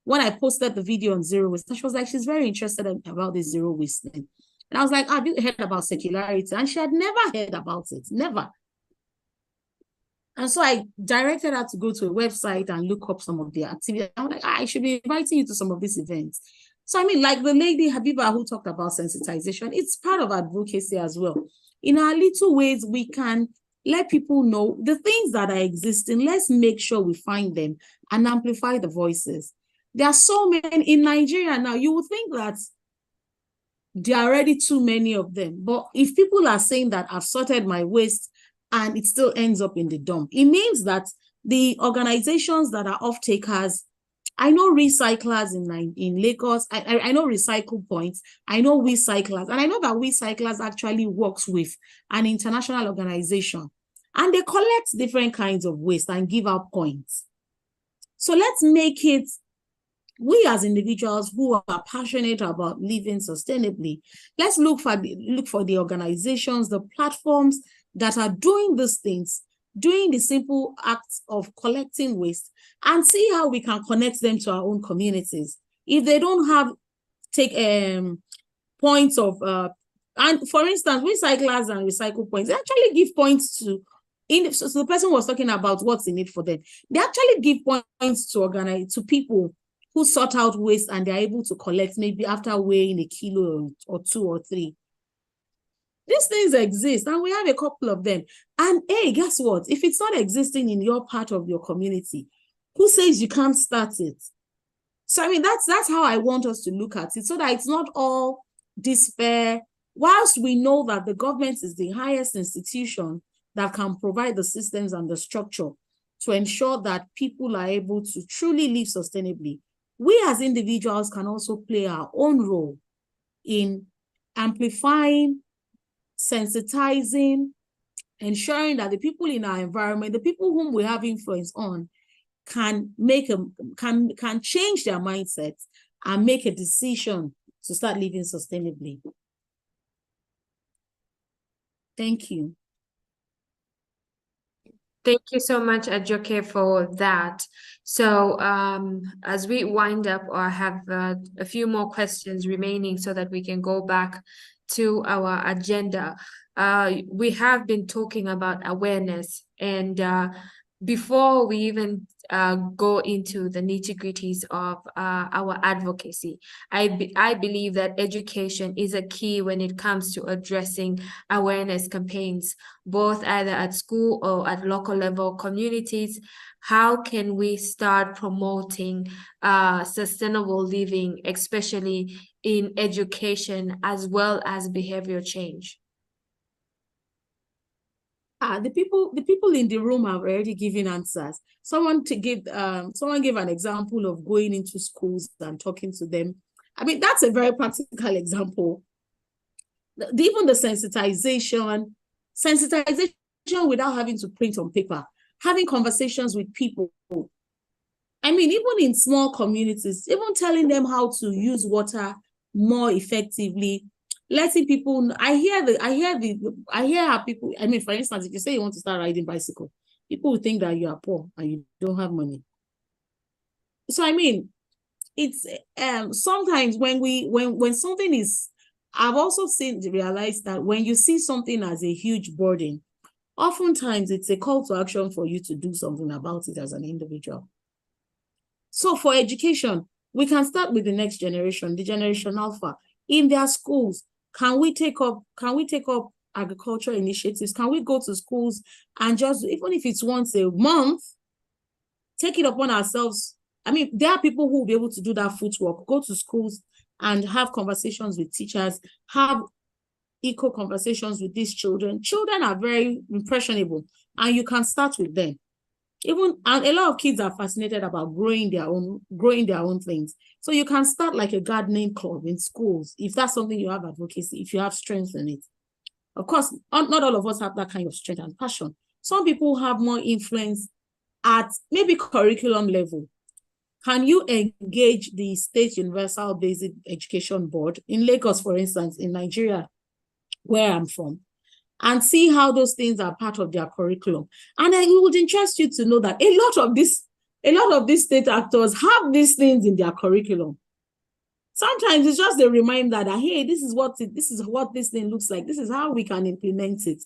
when I posted the video on zero waste, she was like, she's very interested about this zero waste thing. And I was like, have you heard about circularity? And she had never heard about it, never. And so I directed her to go to a website and look up some of the activities. I'm like, I should be inviting you to some of these events. So, like the lady Habiba who talked about sensitization, it's part of advocacy as well. In our little ways, we can let people know the things that are existing. Let's make sure we find them and amplify the voices. There are so many in Nigeria now. You would think that there are already too many of them. But if people are saying that I've sorted my waste and it still ends up in the dump, it means that the organizations that are off-takers, I know recyclers in Lagos, I know recycle points, I know WeCyclers, and I know that WeCyclers actually works with an international organization, and they collect different kinds of waste and give out points. So let's make it, we as individuals who are passionate about living sustainably, let's look for the organizations, the platforms that are doing these things, doing the simple acts of collecting waste, and see how we can connect them to our own communities. If they don't points of, and for instance, recyclers and recycle points, they actually give points to, so the person was talking about what's in it for them. They actually give points to people who sort out waste, and they're able to collect maybe after weighing a kilo or 2 or 3. These things exist, and we have a couple of them. And hey, guess what? If it's not existing in your part of your community, who says you can't start it? So that's how I want us to look at it, so that it's not all despair. Whilst we know that the government is the highest institution that can provide the systems and the structure to ensure that people are able to truly live sustainably, we as individuals can also play our own role in amplifying, sensitizing, ensuring that the people in our environment, the people whom we have influence on, can change their mindsets and make a decision to start living sustainably. Thank you. Thank you so much, Ajoke, for that. So as we wind up, or have a few more questions remaining so that we can go back to our agenda. We have been talking about awareness, and before we even go into the nitty-gritties of our advocacy, I believe that education is a key when it comes to addressing awareness campaigns, both either at school or at local level communities. How can we start promoting sustainable living, especially in education as well as behavior change? The people in the room have already given answers. Someone gave an example of going into schools and talking to them. I mean, that's a very practical example. Even the sensitization without having to print on paper, having conversations with people. I mean, even in small communities, even telling them how to use water more effectively, letting people. I hear how people. I mean, for instance, if you say you want to start riding bicycle, people will think that you are poor and you don't have money. So I mean, it's sometimes when something is. I've also realized that when you see something as a huge burden, oftentimes it's a call to action for you to do something about it as an individual. So for education, we can start with the next generation, the generation Alpha. In their schools, can we take up agriculture initiatives? Can we go to schools and just, even if it's once a month, take it upon ourselves? I mean, there are people who will be able to do that footwork, go to schools and have conversations with teachers, have eco conversations with these children. Children are very impressionable, and you can start with them. And a lot of kids are fascinated about growing their own things. So you can start like a gardening club in schools, if that's something you have advocacy, if you have strength in it. Of course, not all of us have that kind of strength and passion. Some people have more influence at maybe curriculum level. Can you engage the State Universal Basic Education Board in Lagos, for instance, in Nigeria, where I'm from, and see how those things are part of their curriculum? And it would interest you to know that a lot of these state actors have these things in their curriculum. Sometimes it's just a reminder that, hey, this is what this thing looks like. This is how we can implement it.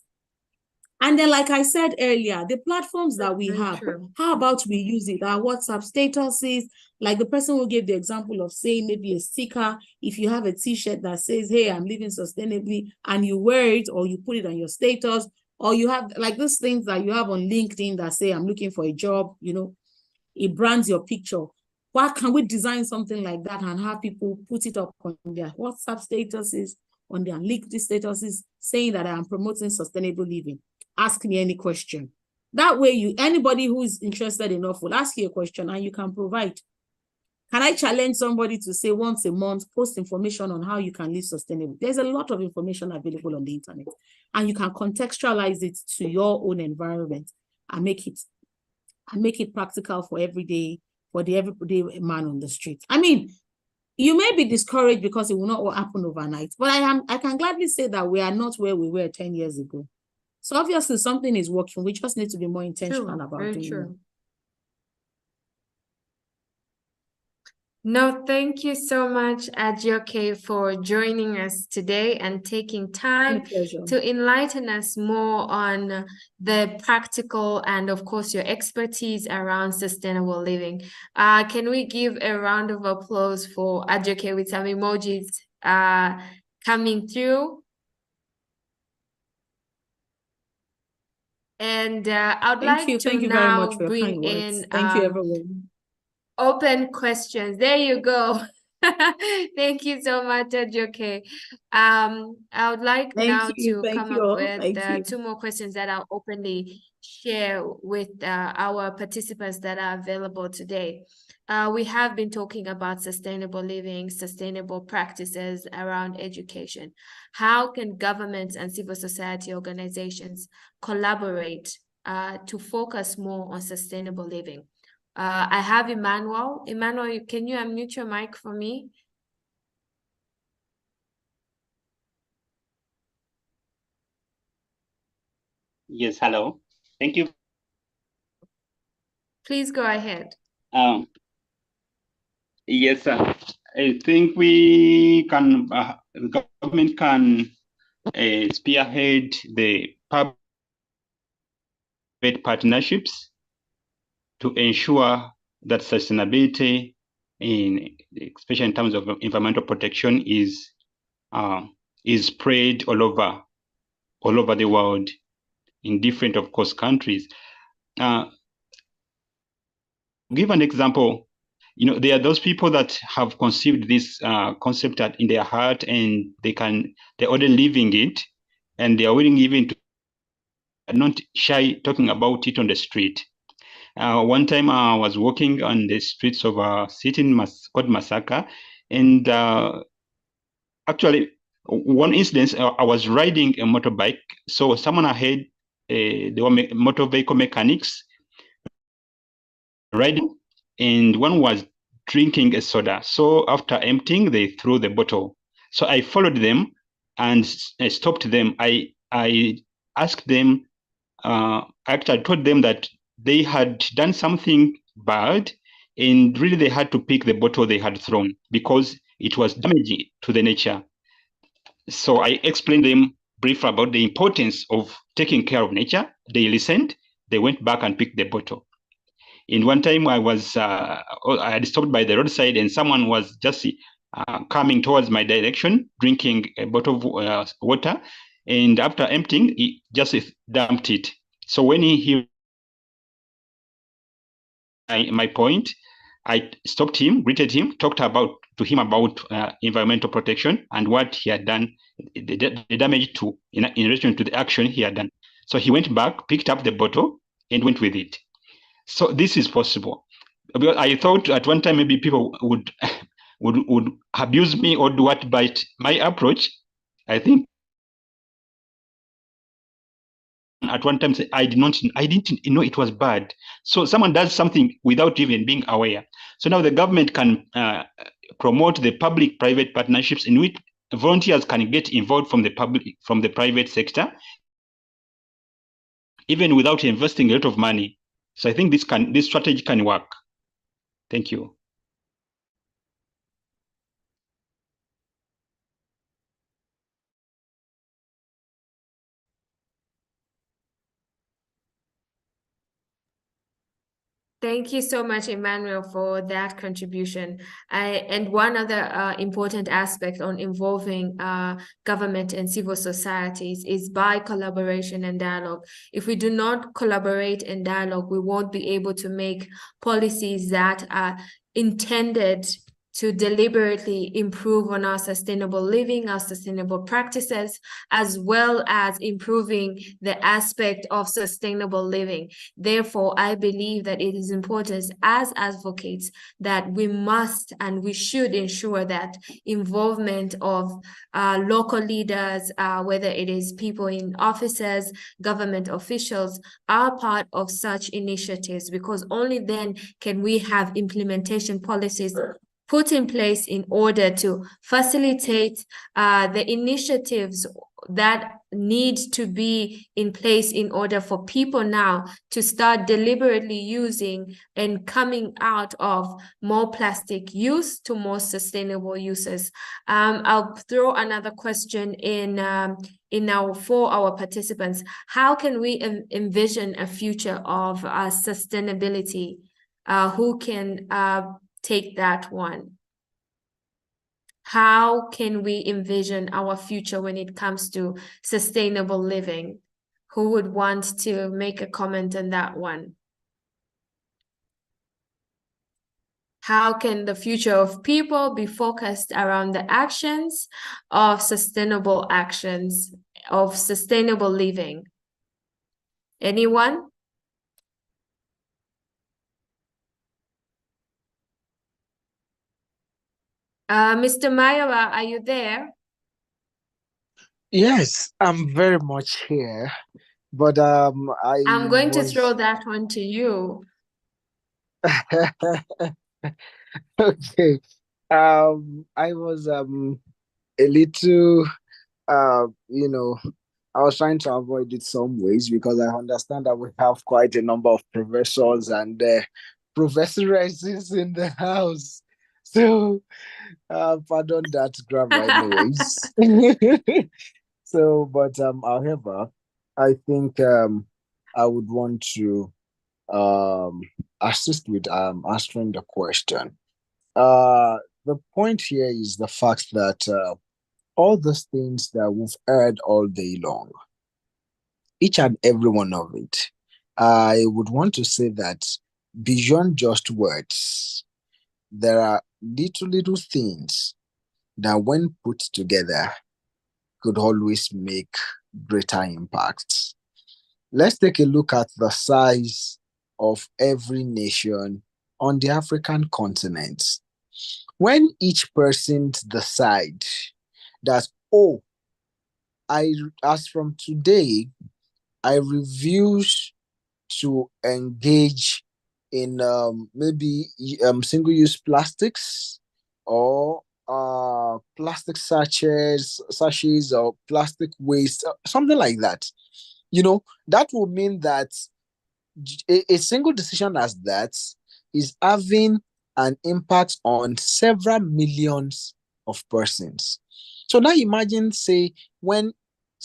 And then, like I said earlier, the platforms that we have, how about we use it? Our WhatsApp statuses, like the person who gave the example of saying maybe a sticker. If you have a t-shirt that says, hey, I'm living sustainably, and you wear it or you put it on your status, or you have like those things that you have on LinkedIn that say, I'm looking for a job, it brands your picture. Why can't we design something like that and have people put it up on their WhatsApp statuses, on their LinkedIn statuses, saying that I am promoting sustainable living? Ask me any question. That way, anybody who is interested enough will ask you a question and you can provide. Can I challenge somebody to say once a month, post information on how you can live sustainably? There's a lot of information available on the internet, and you can contextualize it to your own environment and make it practical for the everyday man on the street. I mean, you may be discouraged because it will not happen overnight, but I can gladly say that we are not where we were 10 years ago. So obviously something is working. We just need to be more intentional about doing it. No, thank you so much, Adjoke, for joining us today and taking time to enlighten us more on the practical and, of course, your expertise around sustainable living. Can we give a round of applause for Adjoke with some emojis coming through? And I would like to now bring in thank you, everyone. Open questions. There you go. Thank you so much, Adjoke. I would like now to come up with 2 more questions that I'll openly share with our participants that are available today. We have been talking about sustainable living, sustainable practices around education. How can governments and civil society organizations collaborate to focus more on sustainable living? I have Emmanuel. Emmanuel, can you unmute your mic for me? Yes, hello. Thank you. Please go ahead. Yes, I think we can, the government can spearhead the public partnerships to ensure that sustainability, especially in terms of environmental protection, is spread all over the world in different, of course, countries. Give an example. There are those people that have conceived this concept in their heart, and they're already living it, and they are willing even to not shy talking about it on the street. One time I was walking on the streets of a city called Masaka, and actually, one incident, I was riding a motorbike, so someone ahead, they were motor vehicle mechanics riding, and one was drinking a soda. So after emptying, they threw the bottle. So I followed them and I stopped them. I asked them, actually I told them that they had done something bad, and really they had to pick the bottle they had thrown because it was damaging to the nature. So I explained them briefly about the importance of taking care of nature. They listened. They went back and picked the bottle. In one time, I had stopped by the roadside, and someone was just coming towards my direction, drinking a bottle of water, and after emptying, he just dumped it. So when he my point, I stopped him, greeted him, talked to him about environmental protection and what he had done, the damage in relation to the action he had done. So he went back, picked up the bottle, and went with it. So this is possible. Because I thought at one time maybe people would abuse me or do what, but my approach, I think at one time I didn't know it was bad. So someone does something without even being aware. So now the government can promote the public-private partnerships in which volunteers can get involved from the private sector, even without investing a lot of money. So I think this strategy can work. Thank you. Thank you so much, Emmanuel, for that contribution. And one other important aspect on involving government and civil societies is by collaboration and dialogue. If we do not collaborate and dialogue, we won't be able to make policies that are intended to deliberately improve on our sustainable living, our sustainable practices, as well as improving the aspect of sustainable living. Therefore, I believe that it is important as advocates that we must and we should ensure that involvement of local leaders, whether it is people in offices, government officials, are part of such initiatives, because only then can we have implementation policies put in place in order to facilitate the initiatives that need to be in place in order for people now to start deliberately using and coming out of more plastic use to more sustainable uses. I'll throw another question in now for our participants. How can we envision a future of sustainability? Who can take that one? How can we envision our future when it comes to sustainable living? Who would want to make a comment on that one? How can the future of people be focused around the actions of sustainable actions, of sustainable living? Anyone? Mr. Mayowa, are you there? Yes, I'm very much here, but I'm going to throw that one to you. Okay. I was a little I was trying to avoid it some ways because I understand that we have quite a number of professors and professoresses in the house. So pardon that grammar anyways. So, but however, I think I would want to assist with answering the question. The point here is the fact that all those things that we've heard all day long, each and every one of it, I would want to say that beyond just words, there are little things that, when put together, could always make greater impacts. Let's take a look at the size of every nation on the African continent. When each person decide that, oh, as from today, I refuse to engage in maybe single-use plastics, or plastic sachets or plastic waste, something like that. That will mean that a single decision as that is having an impact on several millions of persons. So now imagine, say, when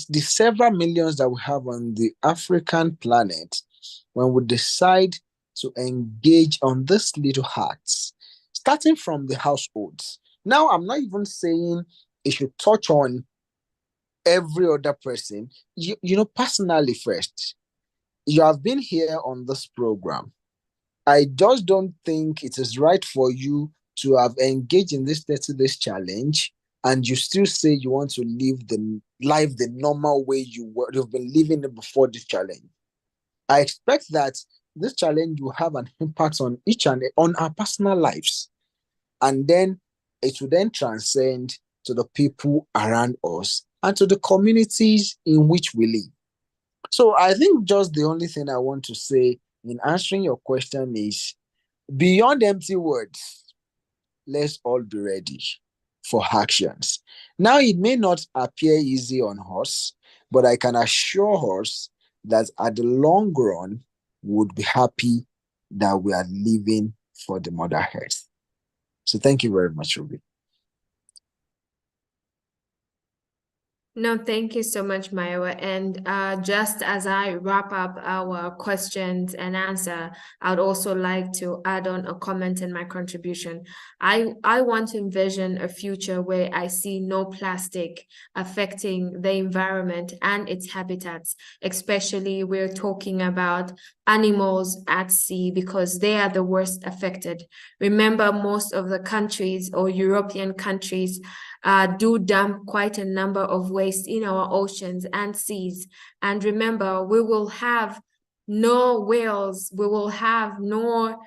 the several millions that we have on the African planet, when we decide to engage on this little acts, starting from the households. Now, I'm not even saying it should touch on every other person. Personally first, you have been here on this program. I just don't think it is right for you to have engaged in this 30 days challenge and you still say you want to live the life the normal way you've been living it before this challenge. I expect that this challenge will have an impact on on our personal lives, and then it will then transcend to the people around us and to the communities in which we live. So I think just the only thing I want to say in answering your question is, beyond empty words, let's all be ready for actions. Now, it may not appear easy on us, but I can assure us that at the long run, we would be happy that we are living for the Mother Earth. So thank you very much, Ruby. No, thank you so much, Maiwa. And just as I wrap up our questions and answer, I'd also like to add on a comment in my contribution. I want to envision a future where I see no plastic affecting the environment and its habitats, especially we're talking about animals at sea, because they are the worst affected. Remember, most of the countries or European countries do dump quite a number of waste in our oceans and seas. And remember, we will have no whales, we will have no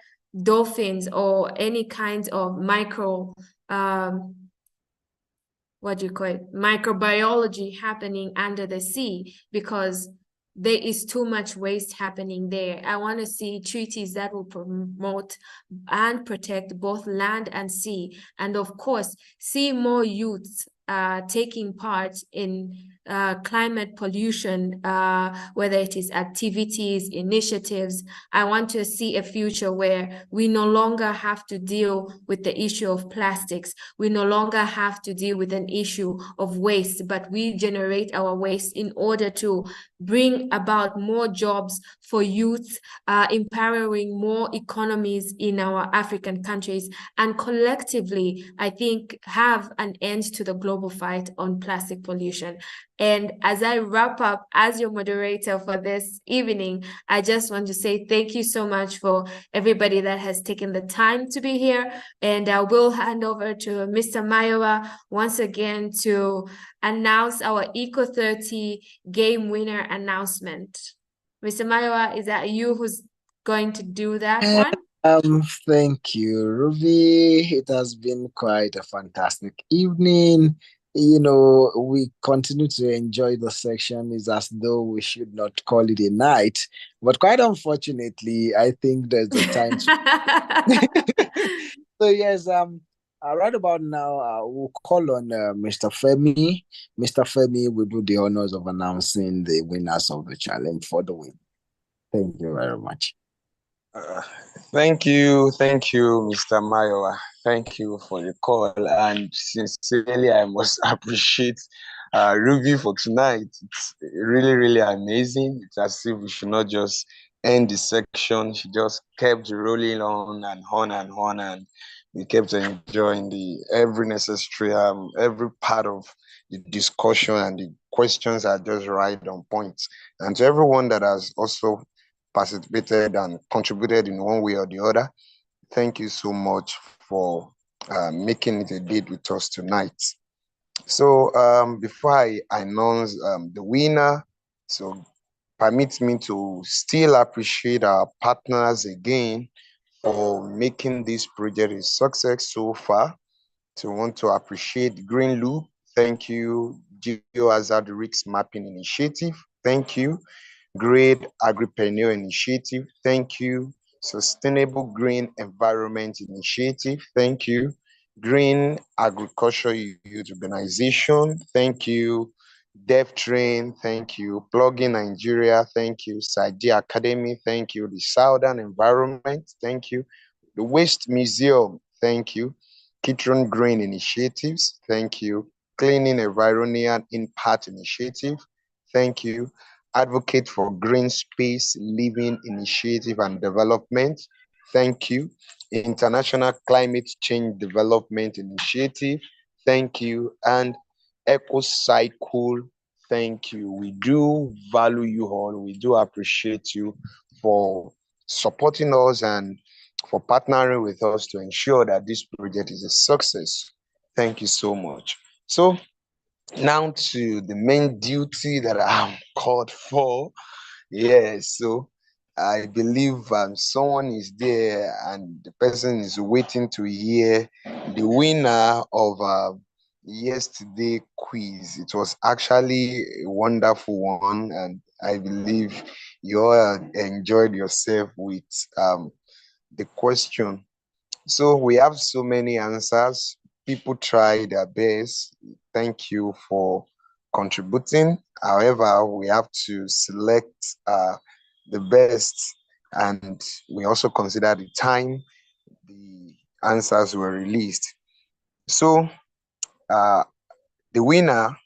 dolphins or any kind of microbiology happening under the sea, because there is too much waste happening there. I want to see treaties that will promote and protect both land and sea, and of course, see more youths taking part in climate pollution, whether it is activities, initiatives. I want to see a future where we no longer have to deal with the issue of plastics. We no longer have to deal with an issue of waste, but we generate our waste in order to bring about more jobs for youth, empowering more economies in our African countries, and collectively, I think, have an end to the global fight on plastic pollution. And as I wrap up as your moderator for this evening, I just want to say thank you so much for everybody that has taken the time to be here. And I will hand over to Mr. Mayowa once again to announce our ECO30 game winner announcement. Mr. Mayowa, is that you who's going to do that one? Thank you, Ruby. It has been quite a fantastic evening. We continue to enjoy the section. It's as though we should not call it a night, but quite unfortunately, I think there's a time to... So yes, right about now, we'll call on Mr. Femi. Mr. Femi will do the honors of announcing the winners of the challenge for the win. Thank you very much. Thank you, Mr. Mayowa. Thank you for the call, and sincerely, I must appreciate Ruby for tonight. It's really, really amazing. It's as if we should not just end the section. She just kept rolling on and on and on, and we kept enjoying every necessary every part of the discussion, and the questions are just right on point. And to everyone that has also participated and contributed in one way or the other, thank you so much for making it a date with us tonight. So before I announce the winner, so permit me to still appreciate our partners again for making this project a success so far. So I want to appreciate Green Loop. Thank you. Geohazard Risk Mapping Initiative. Thank you. Great Agripreneur Initiative. Thank you. Sustainable Green Environment Initiative. Thank you. Green Agriculture Youth Organization. Thank you. DevTrain. Thank you. Plugin Nigeria. Thank you. Saidi Academy. Thank you. The Southern Environment. Thank you. The Waste Museum. Thank you. Kitron Green Initiatives. Thank you. Cleaning Environment Impact Initiative. Thank you. Advocate for Green Space Living Initiative and Development. Thank you. International Climate Change Development Initiative. Thank you. And EcoCycle. Thank you. We do value you all. We do appreciate you for supporting us and for partnering with us to ensure that this project is a success. Thank you so much. So now to the main duty that I'm called for. Yes, so I believe someone is there and the person is waiting to hear the winner of yesterday quiz. It was actually a wonderful one, and I believe you all enjoyed yourself with the question. So we have so many answers. People try their best. Thank you for contributing. However, we have to select the best, and we also consider the time the answers were released. So the winner,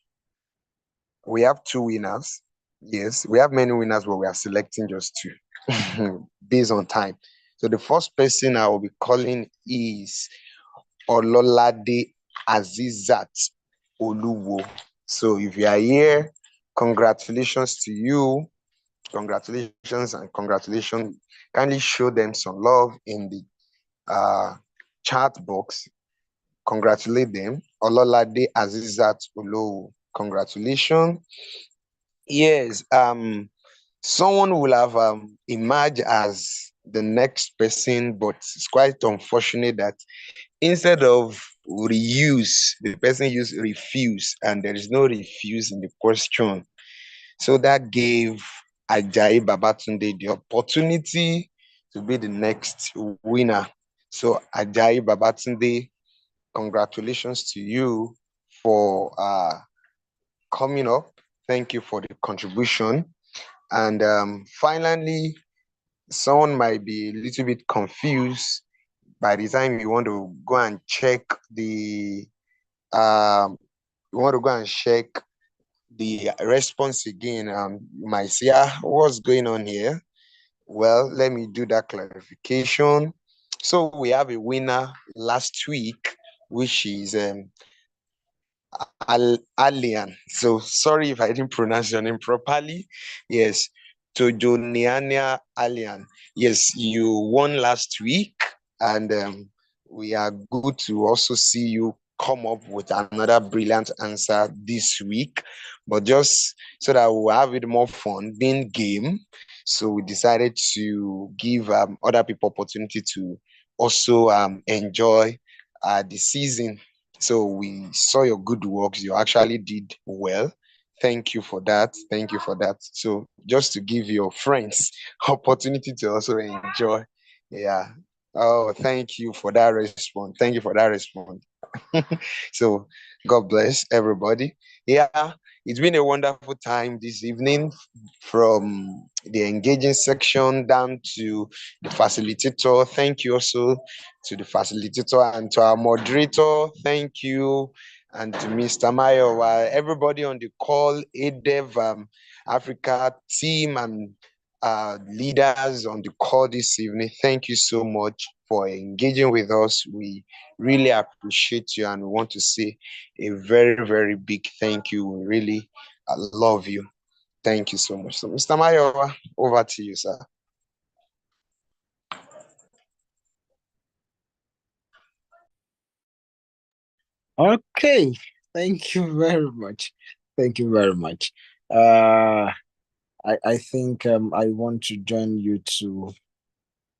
we have two winners. Yes, we have many winners, but we are selecting just two based on time. So the first person I will be calling is Ololade Azizat Oluwo. So if you are here, congratulations to you. Congratulations and congratulations. Kindly show them some love in the chat box. Congratulate them. Ololade Azizat Oluwo. Congratulations. Yes, someone will have emerged as the next person, but it's quite unfortunate that instead of reuse, the person used refuse, and there is no refuse in the question. So that gave Ajayi Babatunde the opportunity to be the next winner. So Ajayi Babatunde, congratulations to you for coming up. Thank you for the contribution. And finally, someone might be a little bit confused by the time you want to go and check the response again. You might say, what's going on here? Well, let me do that clarification. So we have a winner last week, which is Alian. So sorry if I didn't pronounce your name properly. Yes, Tojoniania Alian. Yes, you won last week, and we are good to also see you come up with another brilliant answer this week. But just so that we'll have it more fun, being game, so we decided to give other people opportunity to also enjoy the season. So we saw your good works. You actually did well. Thank you for that. Thank you for that. So just to give your friends opportunity to also enjoy. Yeah. Oh, thank you for that response. Thank you for that response. So God bless everybody. Yeah, it's been a wonderful time this evening, from the engaging section down to the facilitator. Thank you also to the facilitator and to our moderator. Thank you. And to Mr. Mayo, everybody on the call, ADEV Africa team, and leaders on the call this evening. Thank you so much for engaging with us. We really appreciate you and we want to say a very, very big thank you. We really love you. Thank you so much. So, Mr. Mayowa, over to you, sir. Okay, thank you very much. Thank you very much. I think I want to join you to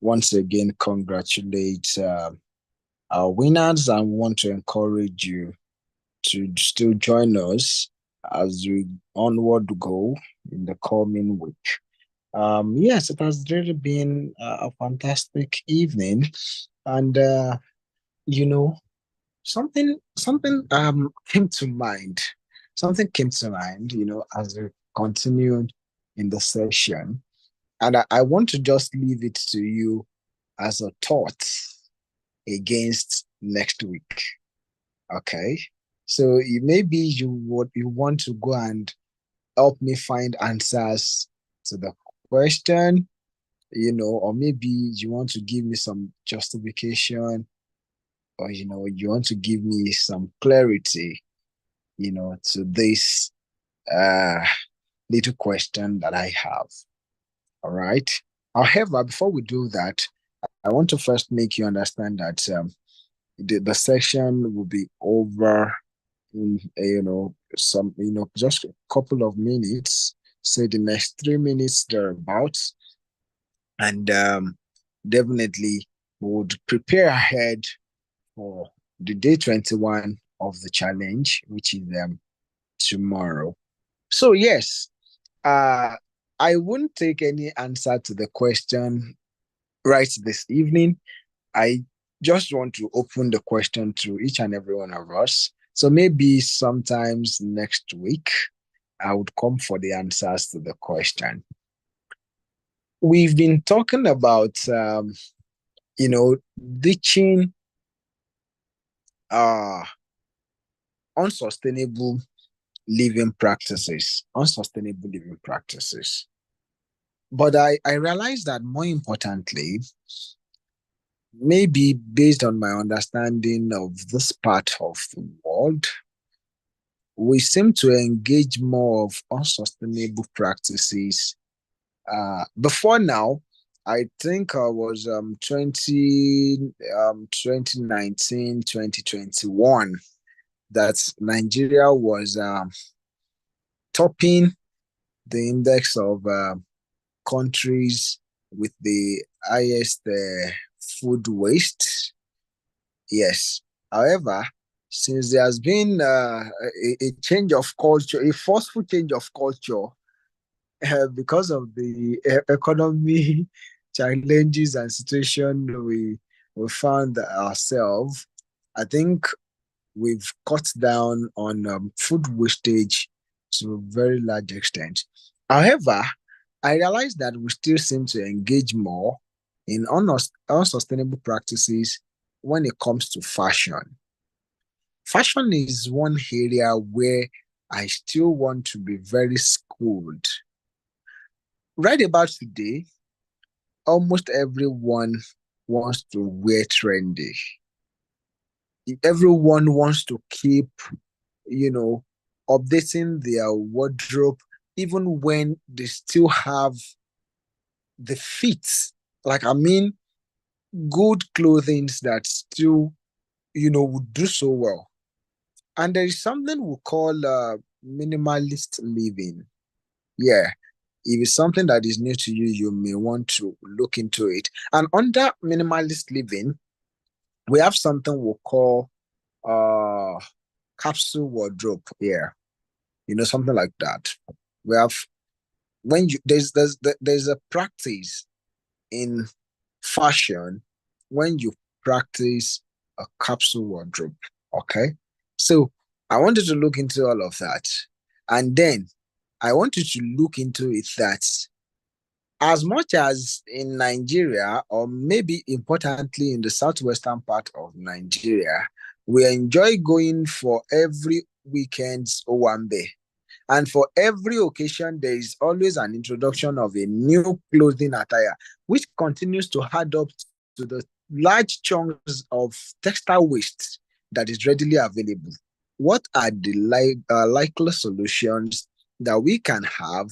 once again congratulate our winners and want to encourage you to still join us as we onward go in the coming week. Yes, it has really been a fantastic evening, and you know, something came to mind. Something came to mind, as we continued in the session, and I want to just leave it to you as a thought against next week. Okay, so maybe you want to go and help me find answers to the question, or maybe you want to give me some justification, or you want to give me some clarity, to this uh little question that I have. All right. However, before we do that, I want to first make you understand that the session will be over in some just a couple of minutes, say the next 3 minutes thereabouts, and definitely we would prepare ahead for the day 21 of the challenge, which is tomorrow. So yes, I wouldn't take any answer to the question right this evening. I just want to open the question to each and every one of us. So maybe sometimes next week, I would come for the answers to the question. We've been talking about, ditching unsustainable living practices, But I realized that more importantly, maybe based on my understanding of this part of the world, we seem to engage more of unsustainable practices. Before now, I think I was 2019, 2021, that Nigeria was topping the index of countries with the highest food waste. Yes. However, since there has been a change of culture, a forceful change of culture, because of the economy challenges and situation we found ourselves, I think we've cut down on food wastage to a very large extent. However, I realized that we still seem to engage more in unsustainable practices when it comes to fashion. Fashion is one area where I still want to be very schooled. Right about today, almost everyone wants to wear trendy. Everyone wants to keep, updating their wardrobe, even when they still have the fit. Like, I mean, good clothing that still, would do so well. And there is something we call minimalist living. Yeah. If it's something that is new to you, you may want to look into it. And under minimalist living, we have something we call capsule wardrobe. Yeah. Something like that. We have when you there's a practice in fashion when you practice a capsule wardrobe. Okay. So I wanted to look into all of that. And then I wanted to look into it that as much as in Nigeria, or maybe importantly in the southwestern part of Nigeria, we enjoy going for every weekend's Owambe. And for every occasion, there is always an introduction of a new clothing attire, which continues to add up to the large chunks of textile waste that is readily available. What are the likely solutions that we can have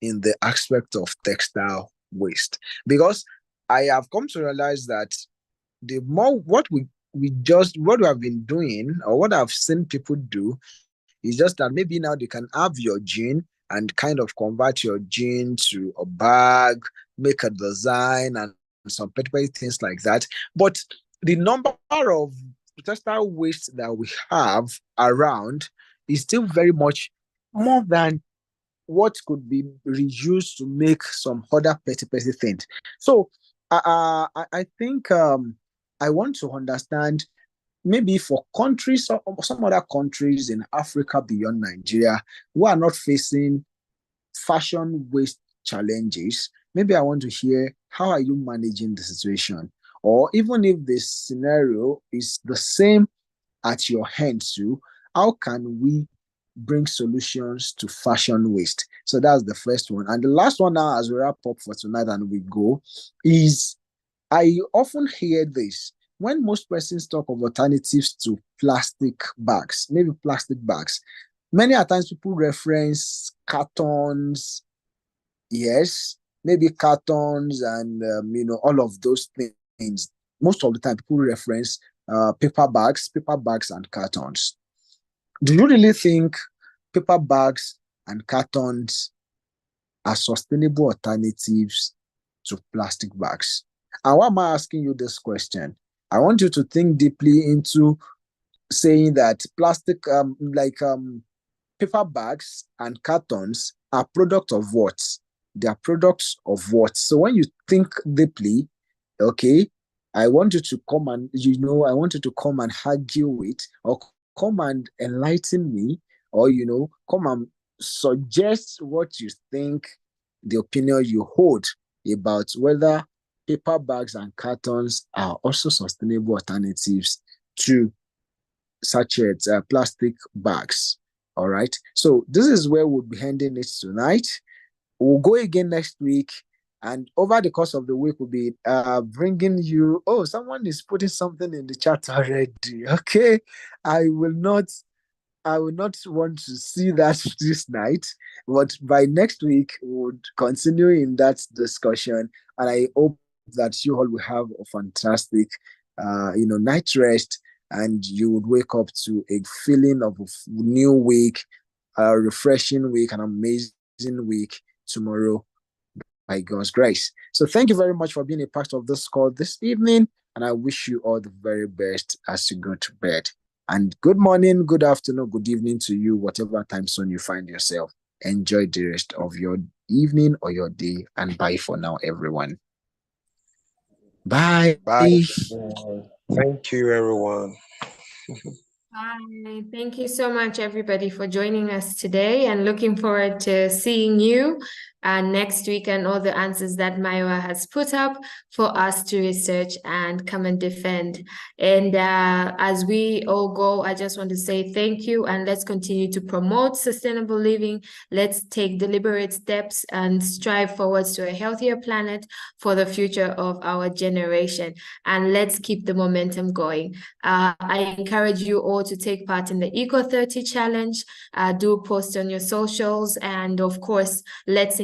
in the aspect of textile waste? Because I have come to realize that the more what we have been doing, or what I've seen people do, is just that maybe now they can have your jean and kind of convert your jean to a bag, make a design and some petty things like that. But the number of textile waste that we have around is still very much more than what could be reused to make some other petty things. So I think I want to understand, maybe for countries, some other countries in Africa beyond Nigeria who are not facing fashion waste challenges. Maybe I want to hear, how are you managing the situation? Or even if the scenario is the same at your hand too, how can we bring solutions to fashion waste? So that's the first one. And the last one now, as we wrap up for tonight and we go, is I often hear this when most persons talk of alternatives to plastic bags, maybe plastic bags. Many a times people reference cartons, yes, maybe cartons and all of those things. Most of the time, people reference paper bags and cartons. Do you really think paper bags and cartons are sustainable alternatives to plastic bags? And why am I asking you this question? I want you to think deeply into saying that paper bags and cartons are products of what? They are products of what? So when you think deeply, okay, I want you to come and, argue it, or come and enlighten me, or, come and suggest what you think, the opinion you hold about whether paper bags and cartons are also sustainable alternatives to sachets, plastic bags. All right. So this is where we'll be ending it tonight. We'll go again next week. And over the course of the week, we'll be bringing you... Oh, someone is putting something in the chat already. Okay. I will not want to see that this night, but by next week, we'll continue in that discussion. And I hope that you all will have a fantastic, night rest, and you would wake up to a feeling of a new week, a refreshing week, an amazing week tomorrow by God's grace. So thank you very much for being a part of this call this evening, and I wish you all the very best as you go to bed. And good morning, good afternoon, good evening to you, whatever time zone you find yourself. Enjoy the rest of your evening or your day, and bye for now, everyone. Bye. Bye. Thank you, everyone. Hi, thank you so much, everybody, for joining us today, and looking forward to seeing you next week, and all the answers that Maiwa has put up for us to research and come and defend. And as we all go, I just want to say thank you, and let's continue to promote sustainable living. Let's take deliberate steps and strive forwards to a healthier planet for the future of our generation. And let's keep the momentum going. I encourage you all to take part in the ECO30 challenge. Do post on your socials, and of course, let's